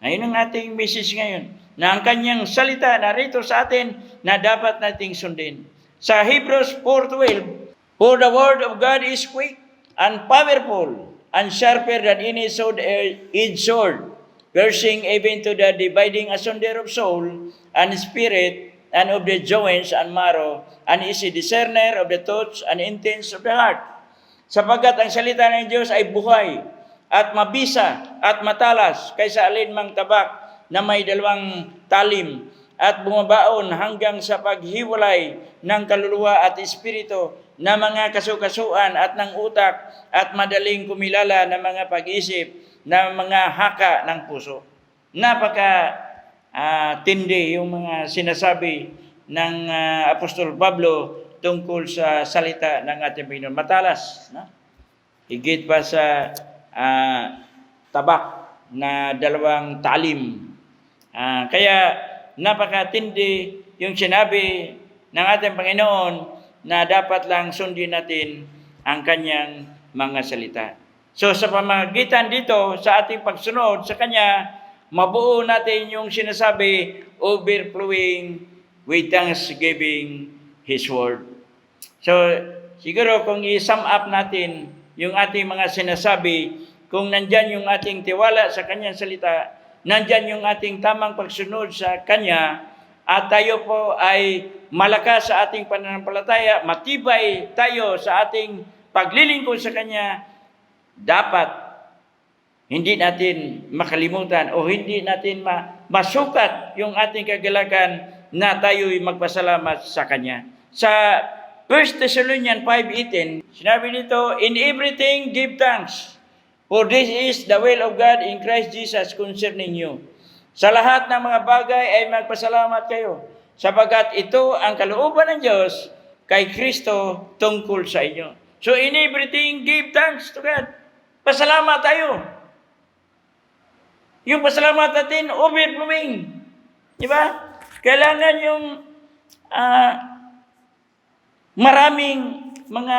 Ayun ang ating message ngayon, na ang kanyang salita narito sa atin na dapat nating sundin. Sa Hebrews 4:12, for the word of God is quick and powerful and sharper than any edged sword, piercing even to the dividing asunder of soul and spirit and of the joints and marrow, and is a discerner of the thoughts and intents of the heart. Sapagkat ang salita ng Diyos ay buhay at mabisa at matalas kaysa alinmang tabak na may 2 talim at bumabaon hanggang sa paghiwalay ng kaluluwa at espiritu na mga kasukasuan at ng utak at madaling kumilala ng mga pag-isip na mga haka ng puso. Tindi yung mga sinasabi ng Apostol Pablo tungkol sa salita ng ating Panginoon. Matalas, no? Higit pa sa tabak na 2 talim. Kaya napakatindi yung sinabi ng ating Panginoon na dapat lang sundin natin ang kanyang mga salita. So sa pamamagitan dito, sa ating pagsunod sa kanya, mabuo natin yung sinasabi, overflowing with thanksgiving His word. So siguro kung i-sum up natin yung ating mga sinasabi, kung nandyan yung ating tiwala sa kanyang salita, nandyan yung ating tamang pagsunod sa kanya, at tayo po ay malakas sa ating pananampalataya, matibay tayo sa ating paglilingkod sa kanya, dapat hindi natin makalimutan o hindi natin masukat yung ating kagalakan na tayo'y magpasalamat sa kanya. Sa 1 Thessalonians 5:18, sinabi nito, in everything give thanks, for this is the will of God in Christ Jesus concerning you. Sa lahat ng mga bagay ay magpasalamat kayo, sapagkat ito ang kalooban ng Diyos kay Kristo tungkol sa inyo. So in everything, give thanks to God. Pasalamat tayo. Yung pasalamat natin, overflowing. Di ba? Kailangan yung maraming mga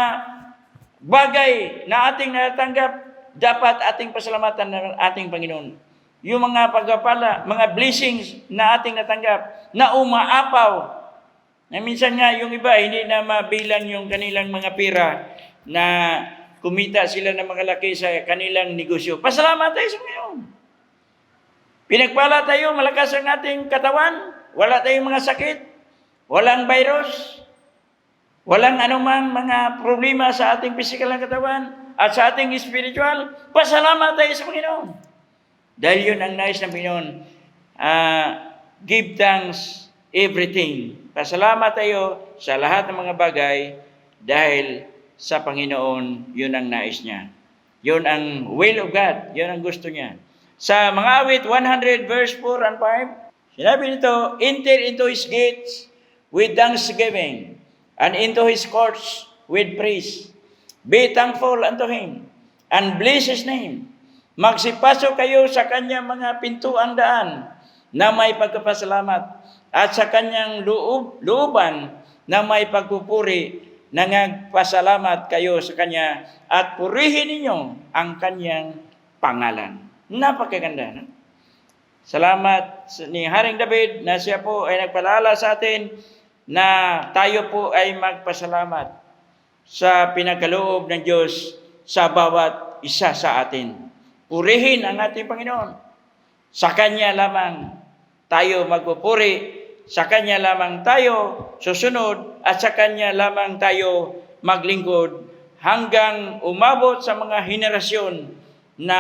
bagay na ating natatanggap, dapat ating pasalamatan ng ating Panginoon. Yung mga pagpapala, mga blessings na ating natanggap, na umaapaw. Na minsan nga yung iba, hindi na mabilang yung kanilang mga pera na kumita sila ng mga laki sa kanilang negosyo. Pasalamat tayo sa Panginoon. Pinagpala tayo, malakas ang ating katawan, wala tayong mga sakit, walang virus, walang anumang mga problema sa ating physical na katawan at sa ating spiritual. Pasalamat tayo sa Panginoon. Dahil yun ang nais ng Panginoon. Give thanks everything. Pasalamat tayo sa lahat ng mga bagay dahil sa Panginoon, yun ang nais niya. Yun ang will of God. Yun ang gusto niya. Sa mga awit 100 verse 4 and 5, sinabi nito, enter into His gates with thanksgiving and into His courts with praise. Be thankful unto Him and bless His name. Magsipasok kayo sa kanyang mga pintuang daan na may pagpapasalamat at sa kanyang looban na may pagpupuri. Nangagpasalamat kayo sa kanya at purihin ninyo ang kanyang pangalan. Napakaganda. No? Salamat ni Haring David na siya po ay nagpaalala sa atin na tayo po ay magpasalamat sa pinagkaloob ng Diyos sa bawat isa sa atin. Purihin ang ating Panginoon. Sa Kanya lamang tayo magpupuri, sa Kanya lamang tayo susunod, at sa Kanya lamang tayo maglingkod hanggang umabot sa mga henerasyon na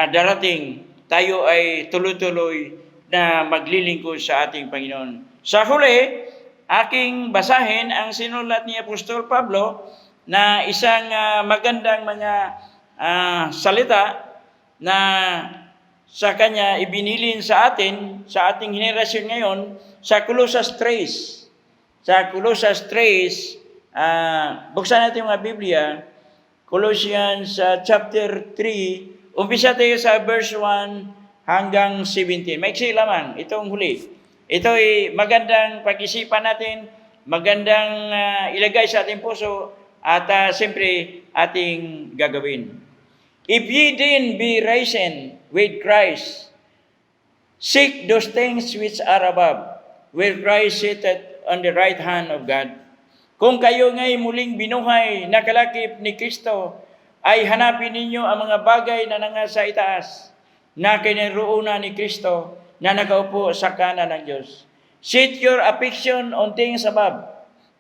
darating, tayo ay tuloy-tuloy na maglilingkod sa ating Panginoon. Sa huli, aking basahin ang sinulat ni Apostol Pablo na isang magandang mga salita na sa Kanya ibinilin sa atin, sa ating henerasyon ngayon, sa Colossus 3. Sa Colossus 3, buksan natin yung mga Biblia, Colossians chapter 3, umpisa tayo sa verse 1 hanggang 17. Maiksi lamang, itong huli. Ito ay magandang pag-isipan natin, magandang ilagay sa ating puso, at siyempre ating gagawin. If ye then be risen with Christ, seek those things which are above, where Christ sitteth on the right hand of God. Kung kayo ngay muling binuhay na kalakip ni Kristo, ay hanapin ninyo ang mga bagay na nangasa itaas, na kinaroonan ni Kristo, na nakaupo sa kanan ng Diyos. Set your affection on things above,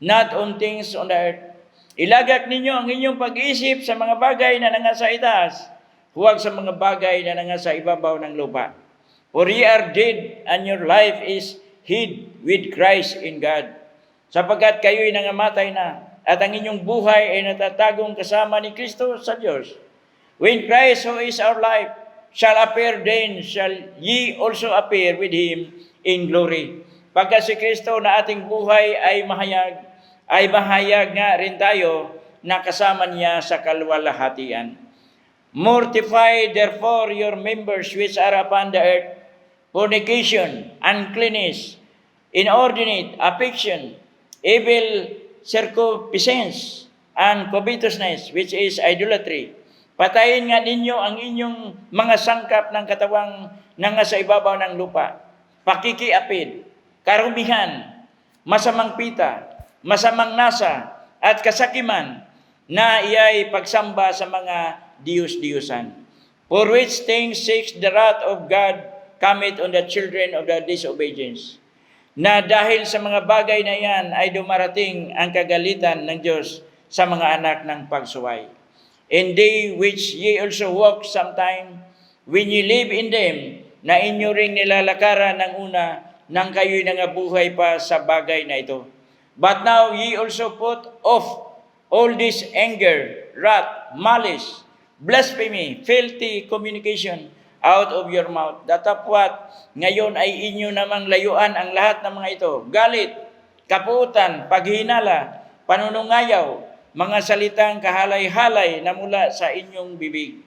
not on things on the earth. Ilagak ninyo ang inyong pag-iisip sa mga bagay na nangasa itaas, huwag sa mga bagay na nangasa ibabaw ng lupa. For ye are dead, and your life is hid with Christ in God. Sapagkat kayo'y nangamatay na, at ang inyong buhay ay natatagong kasama ni Kristo sa Diyos. When Christ, who is our life, shall appear, then shall ye also appear with Him in glory. Pagka si Kristo na ating buhay ay mahayag nga rin tayo na kasama niya sa kalwalhatian. Mortify therefore your members which are upon the earth, fornication, uncleanness, inordinate affection, evil circumcisions, and covetousness, which is idolatry. Patayin nga ninyo ang inyong mga sangkap ng katawang nasa ibabaw ng lupa. Pakikiapid, karumihan, masamang pita, masamang nasa, at kasakiman, na iyay pagsamba sa mga diyos-diyosan. For which things seeks the wrath of God cometh on the children of the disobedience. Na dahil sa mga bagay na yan ay dumarating ang kagalitan ng Diyos sa mga anak ng pagsuway. And they which ye also walk sometime, when ye live in them, na inyo ring nilalakaran ng una, nang kayo'y nangabuhay pa sa bagay na ito. But now ye also put off all this anger, wrath, malice, blasphemy, filthy communication out of your mouth. Datapwat, ngayon ay inyo namang layuan ang lahat ng mga ito. Galit, kapuutan, paghinala, panunungayaw, mga salitang kahalay-halay na mula sa inyong bibig.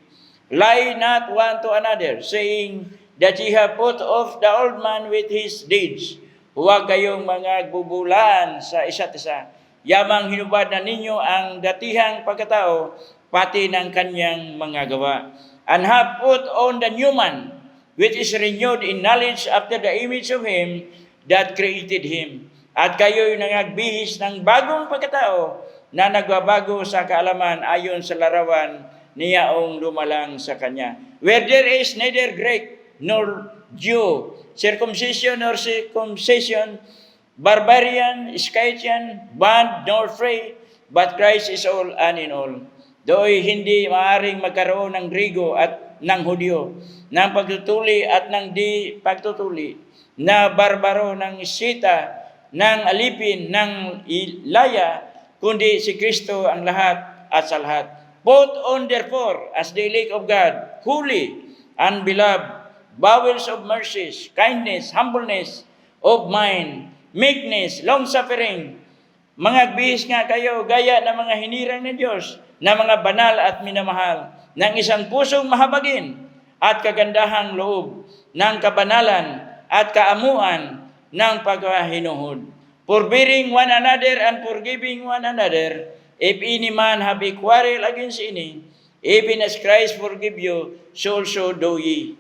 Lie not one to another, saying that ye have put off the old man with his deeds. Huwag kayong mga bubulaan sa isa't isa. Yamang hinubad na ninyo ang datihang pagkatao, pati ng kanyang mga gawa. And have put on the new man, which is renewed in knowledge after the image of Him that created him. At kayo'y nangagbihis ng bagong pagkatao na nagbabago sa kaalaman ayon sa larawan niyaong lumalang sa Kanya. Where there is neither Greek nor Jew, circumcision nor circumcision, barbarian, Scythian, bond nor free, but Christ is all and in all. Do'y hindi maaring magkaroon ng Grigo at ng Hudyo, ng pagtutuli at ng di pagtutuli, na barbaro, ng Sita, ng alipin, ng Ilaya, kundi si Kristo ang lahat at sa lahat. Put on therefore as the elect of God, holy and beloved, bowels of mercies, kindness, humbleness of mind, meekness, long-suffering. Mangagbihis nga kayo gaya ng mga hinirang ng Diyos, na mga banal at minamahal, ng isang pusong mahabagin at kagandahang loob, ng kabanalan at kaamuan ng pagkahinuhod. Forbearing one another and forgiving one another, if any man have a quarrel against any, even as Christ forgive you, so also do ye.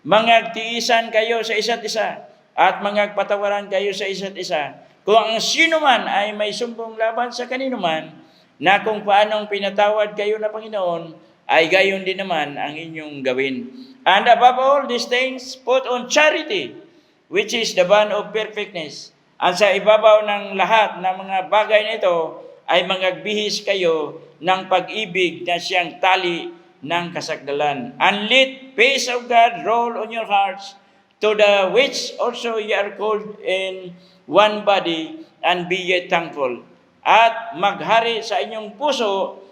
Mangagtiisan kayo sa isa't isa, at mangagpatawaran kayo sa isa't isa, kung ang sino man ay may sumbong laban sa kanino man, na kung paanong pinatawad kayo na Panginoon, ay gayon din naman ang inyong gawin. And above all these things, put on charity, which is the bond of perfectness. At sa ibabaw ng lahat ng mga bagay na ito, ay mangagbihis kayo ng pag-ibig na siyang tali ng kasagdalan. And let peace of God roll on your hearts, to the which also ye are called in one body, and be ye thankful. at maghari sa inyong puso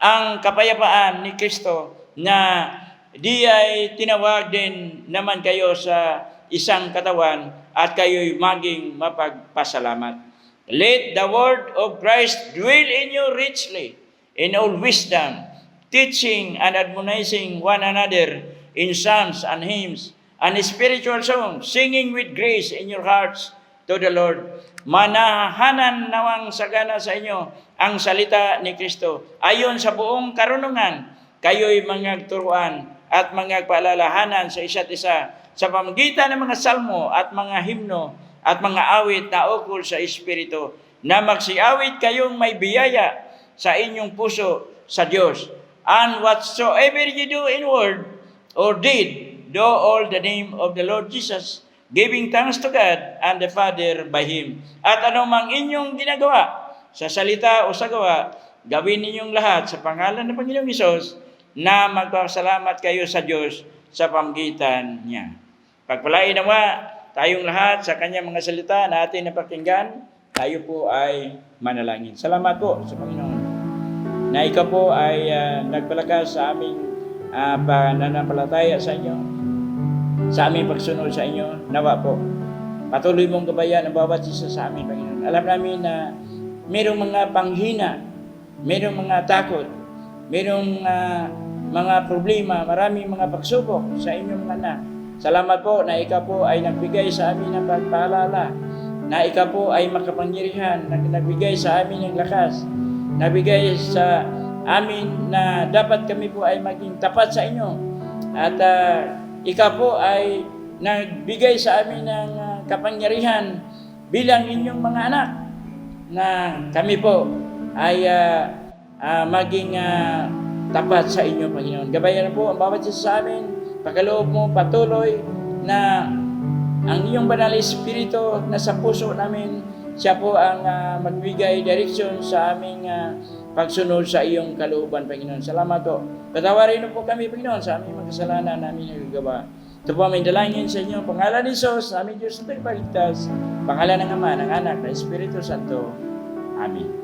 ang kapayapaan ni Kristo na di ay tinawag din naman kayo sa isang katawan at kayo'y maging mapagpasalamat. Let the word of Christ dwell in you richly in all wisdom, teaching and admonishing one another in psalms and hymns and spiritual songs, singing with grace in your hearts to the Lord. Manahanan nawang sagana sa inyo ang salita ni Kristo. Ayon sa buong karunungan, kayo'y mangagturuan at mangagpaalalahanan sa isa't isa sa pamamagitan ng mga salmo at mga himno at mga awit na ukol sa Espiritu, na magsiawit kayong may biyaya sa inyong puso sa Diyos. And whatsoever you do in word or deed, do all the name of the Lord Jesus, giving thanks to God and the Father by Him. At anumang inyong ginagawa sa salita o sa gawa, gawin ninyong lahat sa pangalan ng Panginoong Hesus, na magpasalamat kayo sa Diyos sa pamamagitan niya. Pagpalain nawa tayong lahat sa kanyang mga salita na ating napakinggan. Tayo po ay manalangin. Salamat po sa Panginoon na ikaw po ay nagpalakas sa aming pananampalataya sa inyo, sa aming pagsunod sa inyo. Nawa po, patuloy mong gabayan ang bawat isa sa amin, Panginoon. Alam namin na mayroong mga panghina, mayroong mga takot, mayroong mga problema, maraming mga pagsubok sa inyong mga anak. Salamat po na ikaw po ay nagbigay sa amin ng pagpaalala, na ikaw po ay makapangyarihan, na nagbigay sa amin ng lakas, nagbigay sa amin na dapat kami po ay maging tapat sa inyo. At ikaw po ay nagbigay sa amin ng kapangyarihan bilang inyong mga anak, na kami po ay maging tapat sa inyo, Panginoon. Gabayan po ang bawat isa sa amin. Pagkaloob mo patuloy na ang iyong banal Espiritu na sa puso namin, siya po ang magbigay direksyon sa aming pagsunod sa iyong kalooban, Panginoon. Salamat po. Patawarin mo po kami, Panginoon, sa aming mga kasalanan namin nagagawa. Ito po aming dalangin sa inyo. Pangalan ni Jesus, aming Diyos na tagapagligtas. Pangalan ng Ama, ng Anak, ng Espiritu Santo. Amen.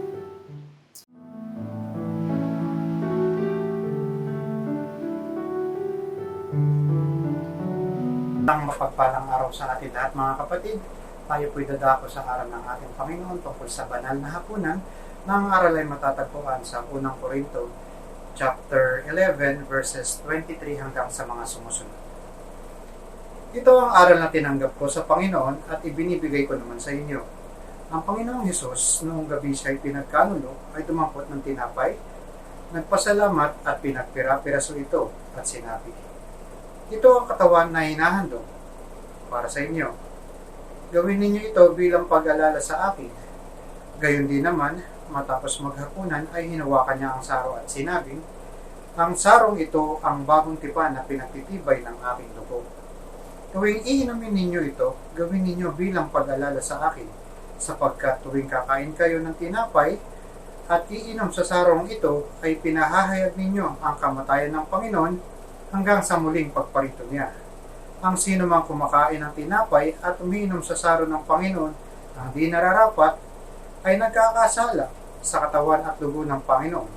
Ang mapagpalang araw sa atin lahat, mga kapatid. Tayo po'y dadako sa aral ng ating Panginoon tungkol sa banal na hapunan, na ang aral ay matatagpuan sa 1 Corinto chapter 11 verses 23 hanggang sa mga sumusunod. Ito ang aral na tinanggap ko sa Panginoon at ibinibigay ko naman sa inyo. Ang Panginoong Hesus, noong gabi siya ay pinagkanulo, ay tumampot ng tinapay, nagpasalamat at pinagpira-piraso ito at sinabi, "Ito ang katawan na hinahandog para sa inyo. Gawin ninyo ito bilang pag-alala sa akin." Gayon din naman, matapos maghapunan ay hinawakan niya ang saro at sinabing, "Ang sarong ito ang bagong tipan na pinagtitibay ng aking dugo. Tuwing iinumin ninyo ito, gawin ninyo bilang pag-alala sa akin, sapagkat tuwing kakain kayo ng tinapay at iinom sa sarong ito, ay pinahahayag ninyo ang kamatayan ng Panginoon hanggang sa muling pagparito niya. Ang sino mang kumakain ng tinapay at umiinom sa saro ng Panginoon ang di nararapat, ay nagkakasala sa katawan at dugo ng Panginoon.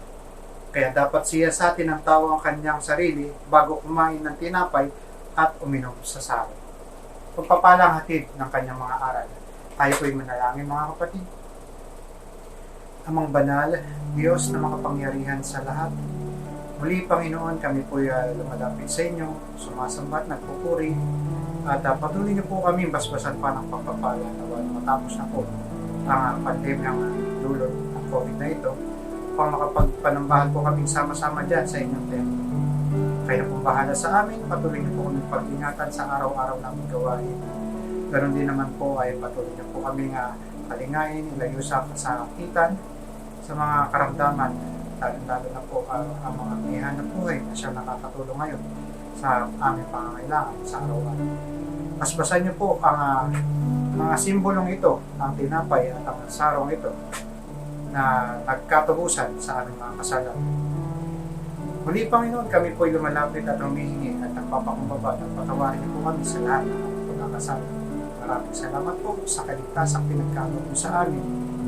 Kaya dapat siya sa atin ang tao ang kanyang sarili bago kumain ng tinapay at uminom sa saro." Pagpapalang hatid ng kanyang mga aral. Tayo po'y manalangin, mga kapatid. Amang banal, Diyos na makapangyarihan sa lahat, muli, Panginoon, kami po'y lumalapit sa inyo, sumasamba at nagpupuri, at patuloy niyo po kami basbasan pa ng pagpapala na matapos na po ang pandemyang dulot ng COVID na ito, upang makapagpanambahan po kami sama-sama dyan sa inyong templo. Kayo pong bahala sa amin, patuloy niyo po kami pag-ingatan sa araw-araw naming gawain. Ganon din naman po ay patuloy niyo po kami kalingain, ilayo sa kasakitan, sa mga karamdaman, lalo na po ang mga mihan na buhay na siya nakakatulong ngayon sa aming pangangailangan sa araw-araw. Basbasan niyo po ang mga simbolong ito, ang tinapay at ang sarong ito, na nagkatubusan sa aming mga kasalanan. Muli, Panginoon, kami po'y lumalapit at humihingi at nagpapakumbaba at patawarin niyo po kami sa lahat ng aming pagkakasala. Maraming salamat po sa kaligtasang pinagkaloob mo sa amin.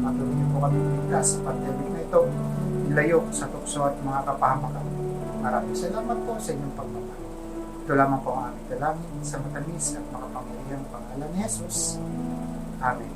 Patuloy niyo po kami ligtas sa pandemic na ito, nilayo sa tukso at mga kapahamakan. Maraming salamat po sa inyong pagmamahal. Ito lamang po ang aming dalangin sa matamis at makapangyarihang pangalan ni Jesus. Amen.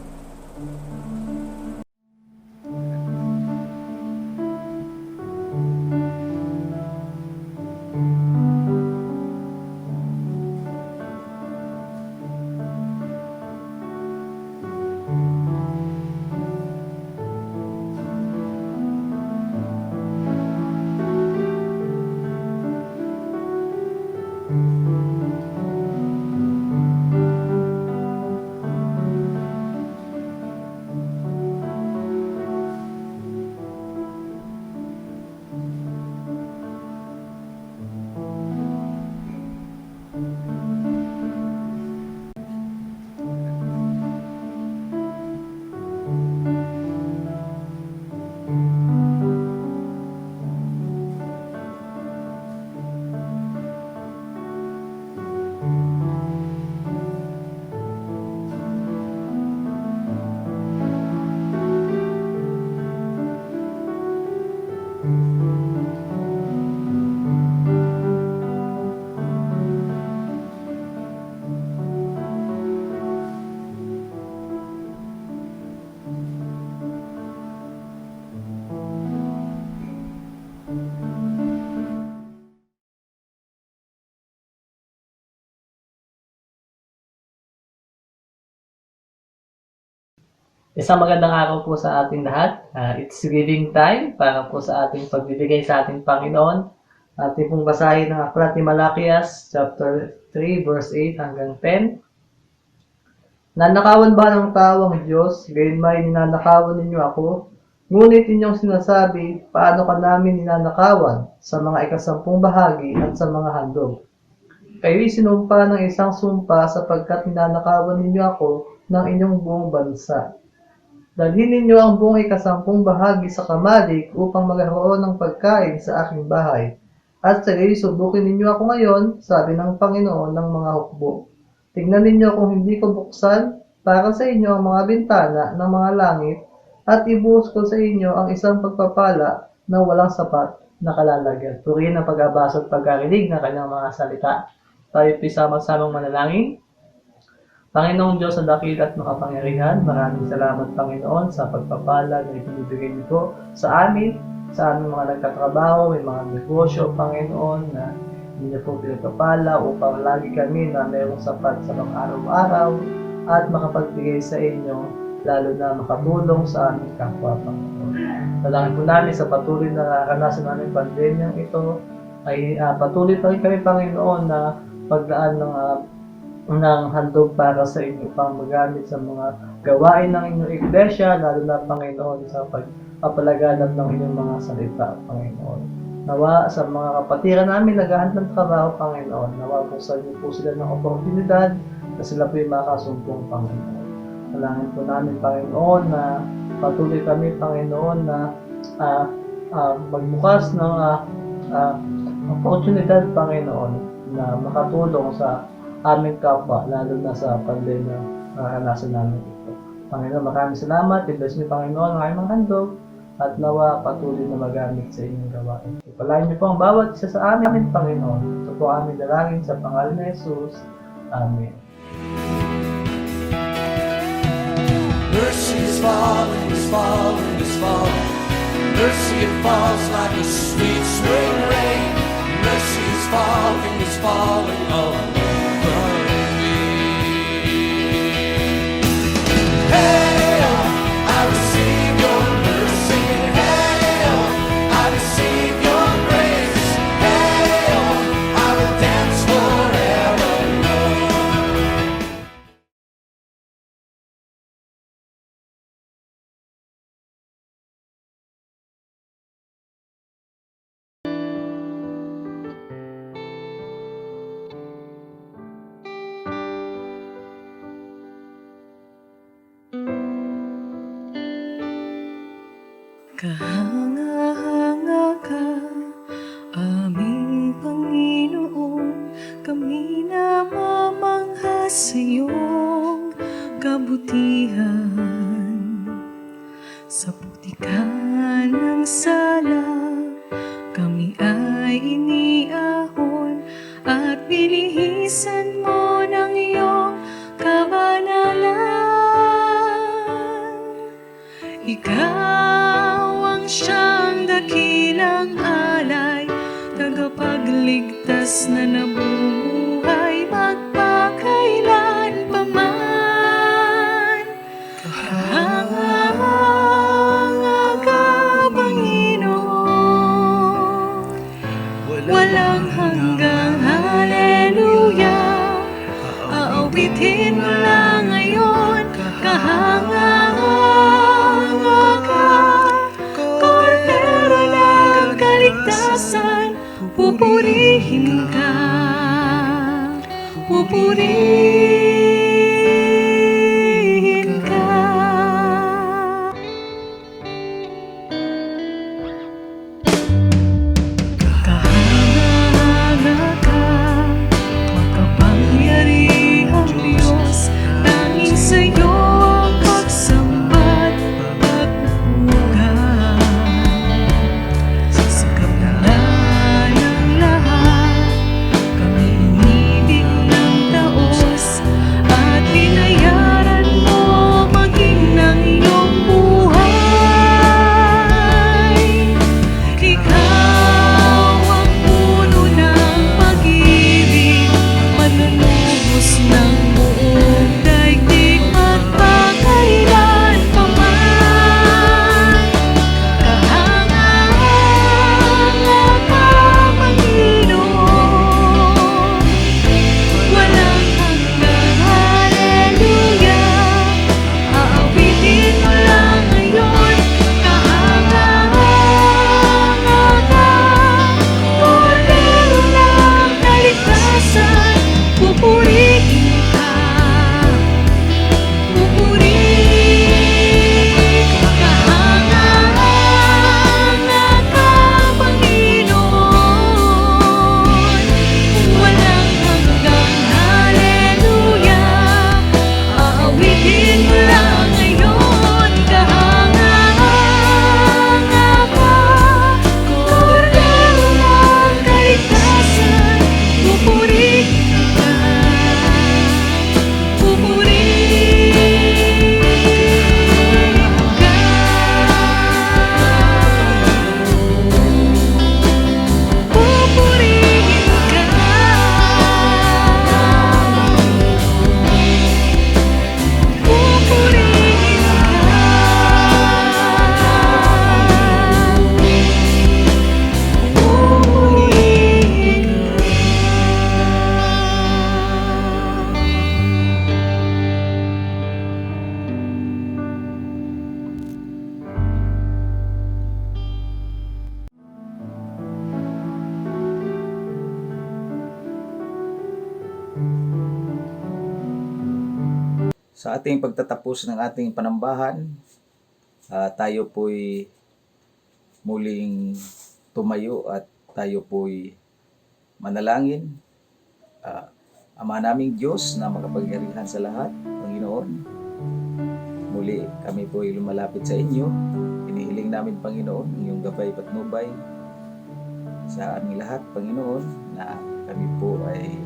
Isang magandang araw po sa ating lahat. It's giving time para po sa ating pagbibigay sa ating Panginoon. Ating pong basahin ng aklat ni Malakias, chapter 3, verse 8 hanggang 10. Nanakawan ba ng tao ang Diyos? Gayon may ninanakawan ninyo ako. Ngunit inyong sinasabi, paano ka namin ninanakawan? Sa mga ikasampung bahagi at sa mga handog. Kayo'y sinumpa ng isang sumpa sapagkat ninanakawan ninyo ako ng inyong buong bansa. Dalhin ninyo ang buong ikasampung bahagi sa kamalig upang magkaroon ng pagkain sa aking bahay. At sa gayon subukin ninyo ako ngayon, sabi ng Panginoon ng mga hukbo. Tignan ninyo kung hindi ko buksan para sa inyo ang mga bintana ng mga langit at ibuhos ko sa inyo ang isang pagpapala na walang sapat na kalalagyan. Purihin ang pag-abasa at pag-arinig ng kanyang mga salita. Tayo po'y sama-samang manalangin. Panginoong Diyos sa dakila at makapangyarihan, maraming salamat Panginoon sa pagpapala na ibinibigay niyo po sa amin, sa aming mga nagtatrabaho, may mga negosyo, Panginoon, na hindi niyo po pinagpapala upang lagi kami na mayroong sapat sa mga araw-araw at makapagbigay sa inyo, lalo na makatulong sa aming kapwa, Panginoon. Dalangin po namin sa patuloy na naranasan namin pandemyang ito, ay patuloy pa rin kami, Panginoon, na pagdaan ng handog para sa inyo pang magamit sa mga gawain ng inyong iglesia, lalo na Panginoon sa pagpapalaganap ng inyong mga salita, Panginoon. Nawa sa mga kapatiran namin naghahanap ng trabaho, Panginoon, nawa po sa inyo po sila ng oportunidad na sila po yung makasumpong, Panginoon. Dalangin po namin, Panginoon, na patuloy kami, Panginoon, na magbukas ng oportunidad, Panginoon, na makatulong sa aming kapwa, lalo na sa pandemya na naranasan namin ito. Panginoon, maraming salamat. I-bless niyo, Panginoon, ang aming mga handog at nawa patuloy na magamit sa inyong gawain. Ipalain niyo po ang bawat isa sa amin, Panginoon. Ito po aming dalangin sa pangalan ni Jesus. Amen. Mercy is falling, is falling, is falling. Mercy, it falls like a sweet spring rain. Mercy is falling all over me. Hey, oh, I receive your mercy. Hey, oh, I receive your grace. Hey, oh, I will dance forevermore. Kahanga-hanga ka, aming Panginoon, kami namamangha sa iyong kabutihan. Sa putikan ng sala, kami ay iniahon at binihisan mo ng iyong kabanalan. Ikaw ang siyang dakilang alay, tagapagligtas na nabubuhay magpakailan pa man. Kahanga ka, Panginoon, walang hanggang haleluya. Aawitin mo lang ngayon, kahanga-hanga ka, Kordero ng kaligtasan, pupurihin ka, pupurihin ka. Kahanga ka, makapangyarihang Diyos, tanging sa'yo ang pagsamba't pagpupugan. Sa kabila ng lahat, kami inibig ng taos at binayaran mo maging ng iyong buhay. Ikaw ang puno ng pag-ibig, manunubos ng buong daigdig magpakailan pa man. Kahanga-hanga ka, Panginoon, walang hanggang haleluya. Aawitin mo lang ngayon, kahanga-hanga ka, Kordero ng kaligtasan, pupurihin ka, pupurihin ka. Kahanga-hanga ka, Panginoon, walang hanggang haleluya. Aawitin mo lang ngayon, kahanga-hanga ka, Kordero ng kaligtasan, pupurihin ka, pupurihin ka. Pupurihin ka, pupurihin ka, pupurihin Sa ating pagtatapos ng ating panambahan, tayo po'y muling tumayo at tayo po'y manalangin. Ama naming Diyos na makapangyarihan sa lahat, Panginoon, muli kami po'y lumalapit sa inyo. Inihiling namin, Panginoon, ang iyong gabay patnubay sa aming lahat, Panginoon, na kami po ay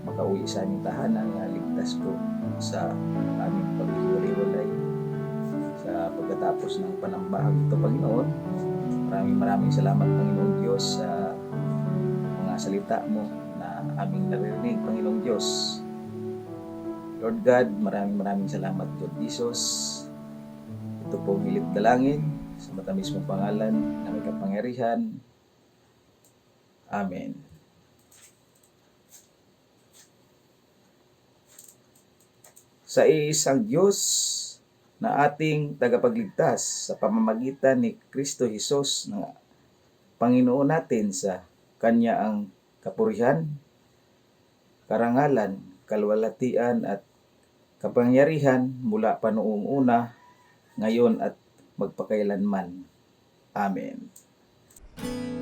makauwi sa aming tahanan na ligtas po sa aming paghiwalay sa pagkatapos ng panambahag ito, Panginoon. Maraming salamat, Panginoong Diyos, sa mga salita mo na aming naririnig, Panginoong Diyos. Lord God, maraming salamat, Lord Jesus. Ito po hilip dalangin sa matamis mong pangalan na may kapangyarihan. Amen. Sa iisang Diyos na ating tagapagligtas sa pamamagitan ni Kristo Jesus na Panginoon natin, sa Kanya ang kapurihan, karangalan, kalwalhatian at kapangyarihan mula pa noong una, ngayon at magpakailanman. Amen. Amen.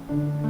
Amen.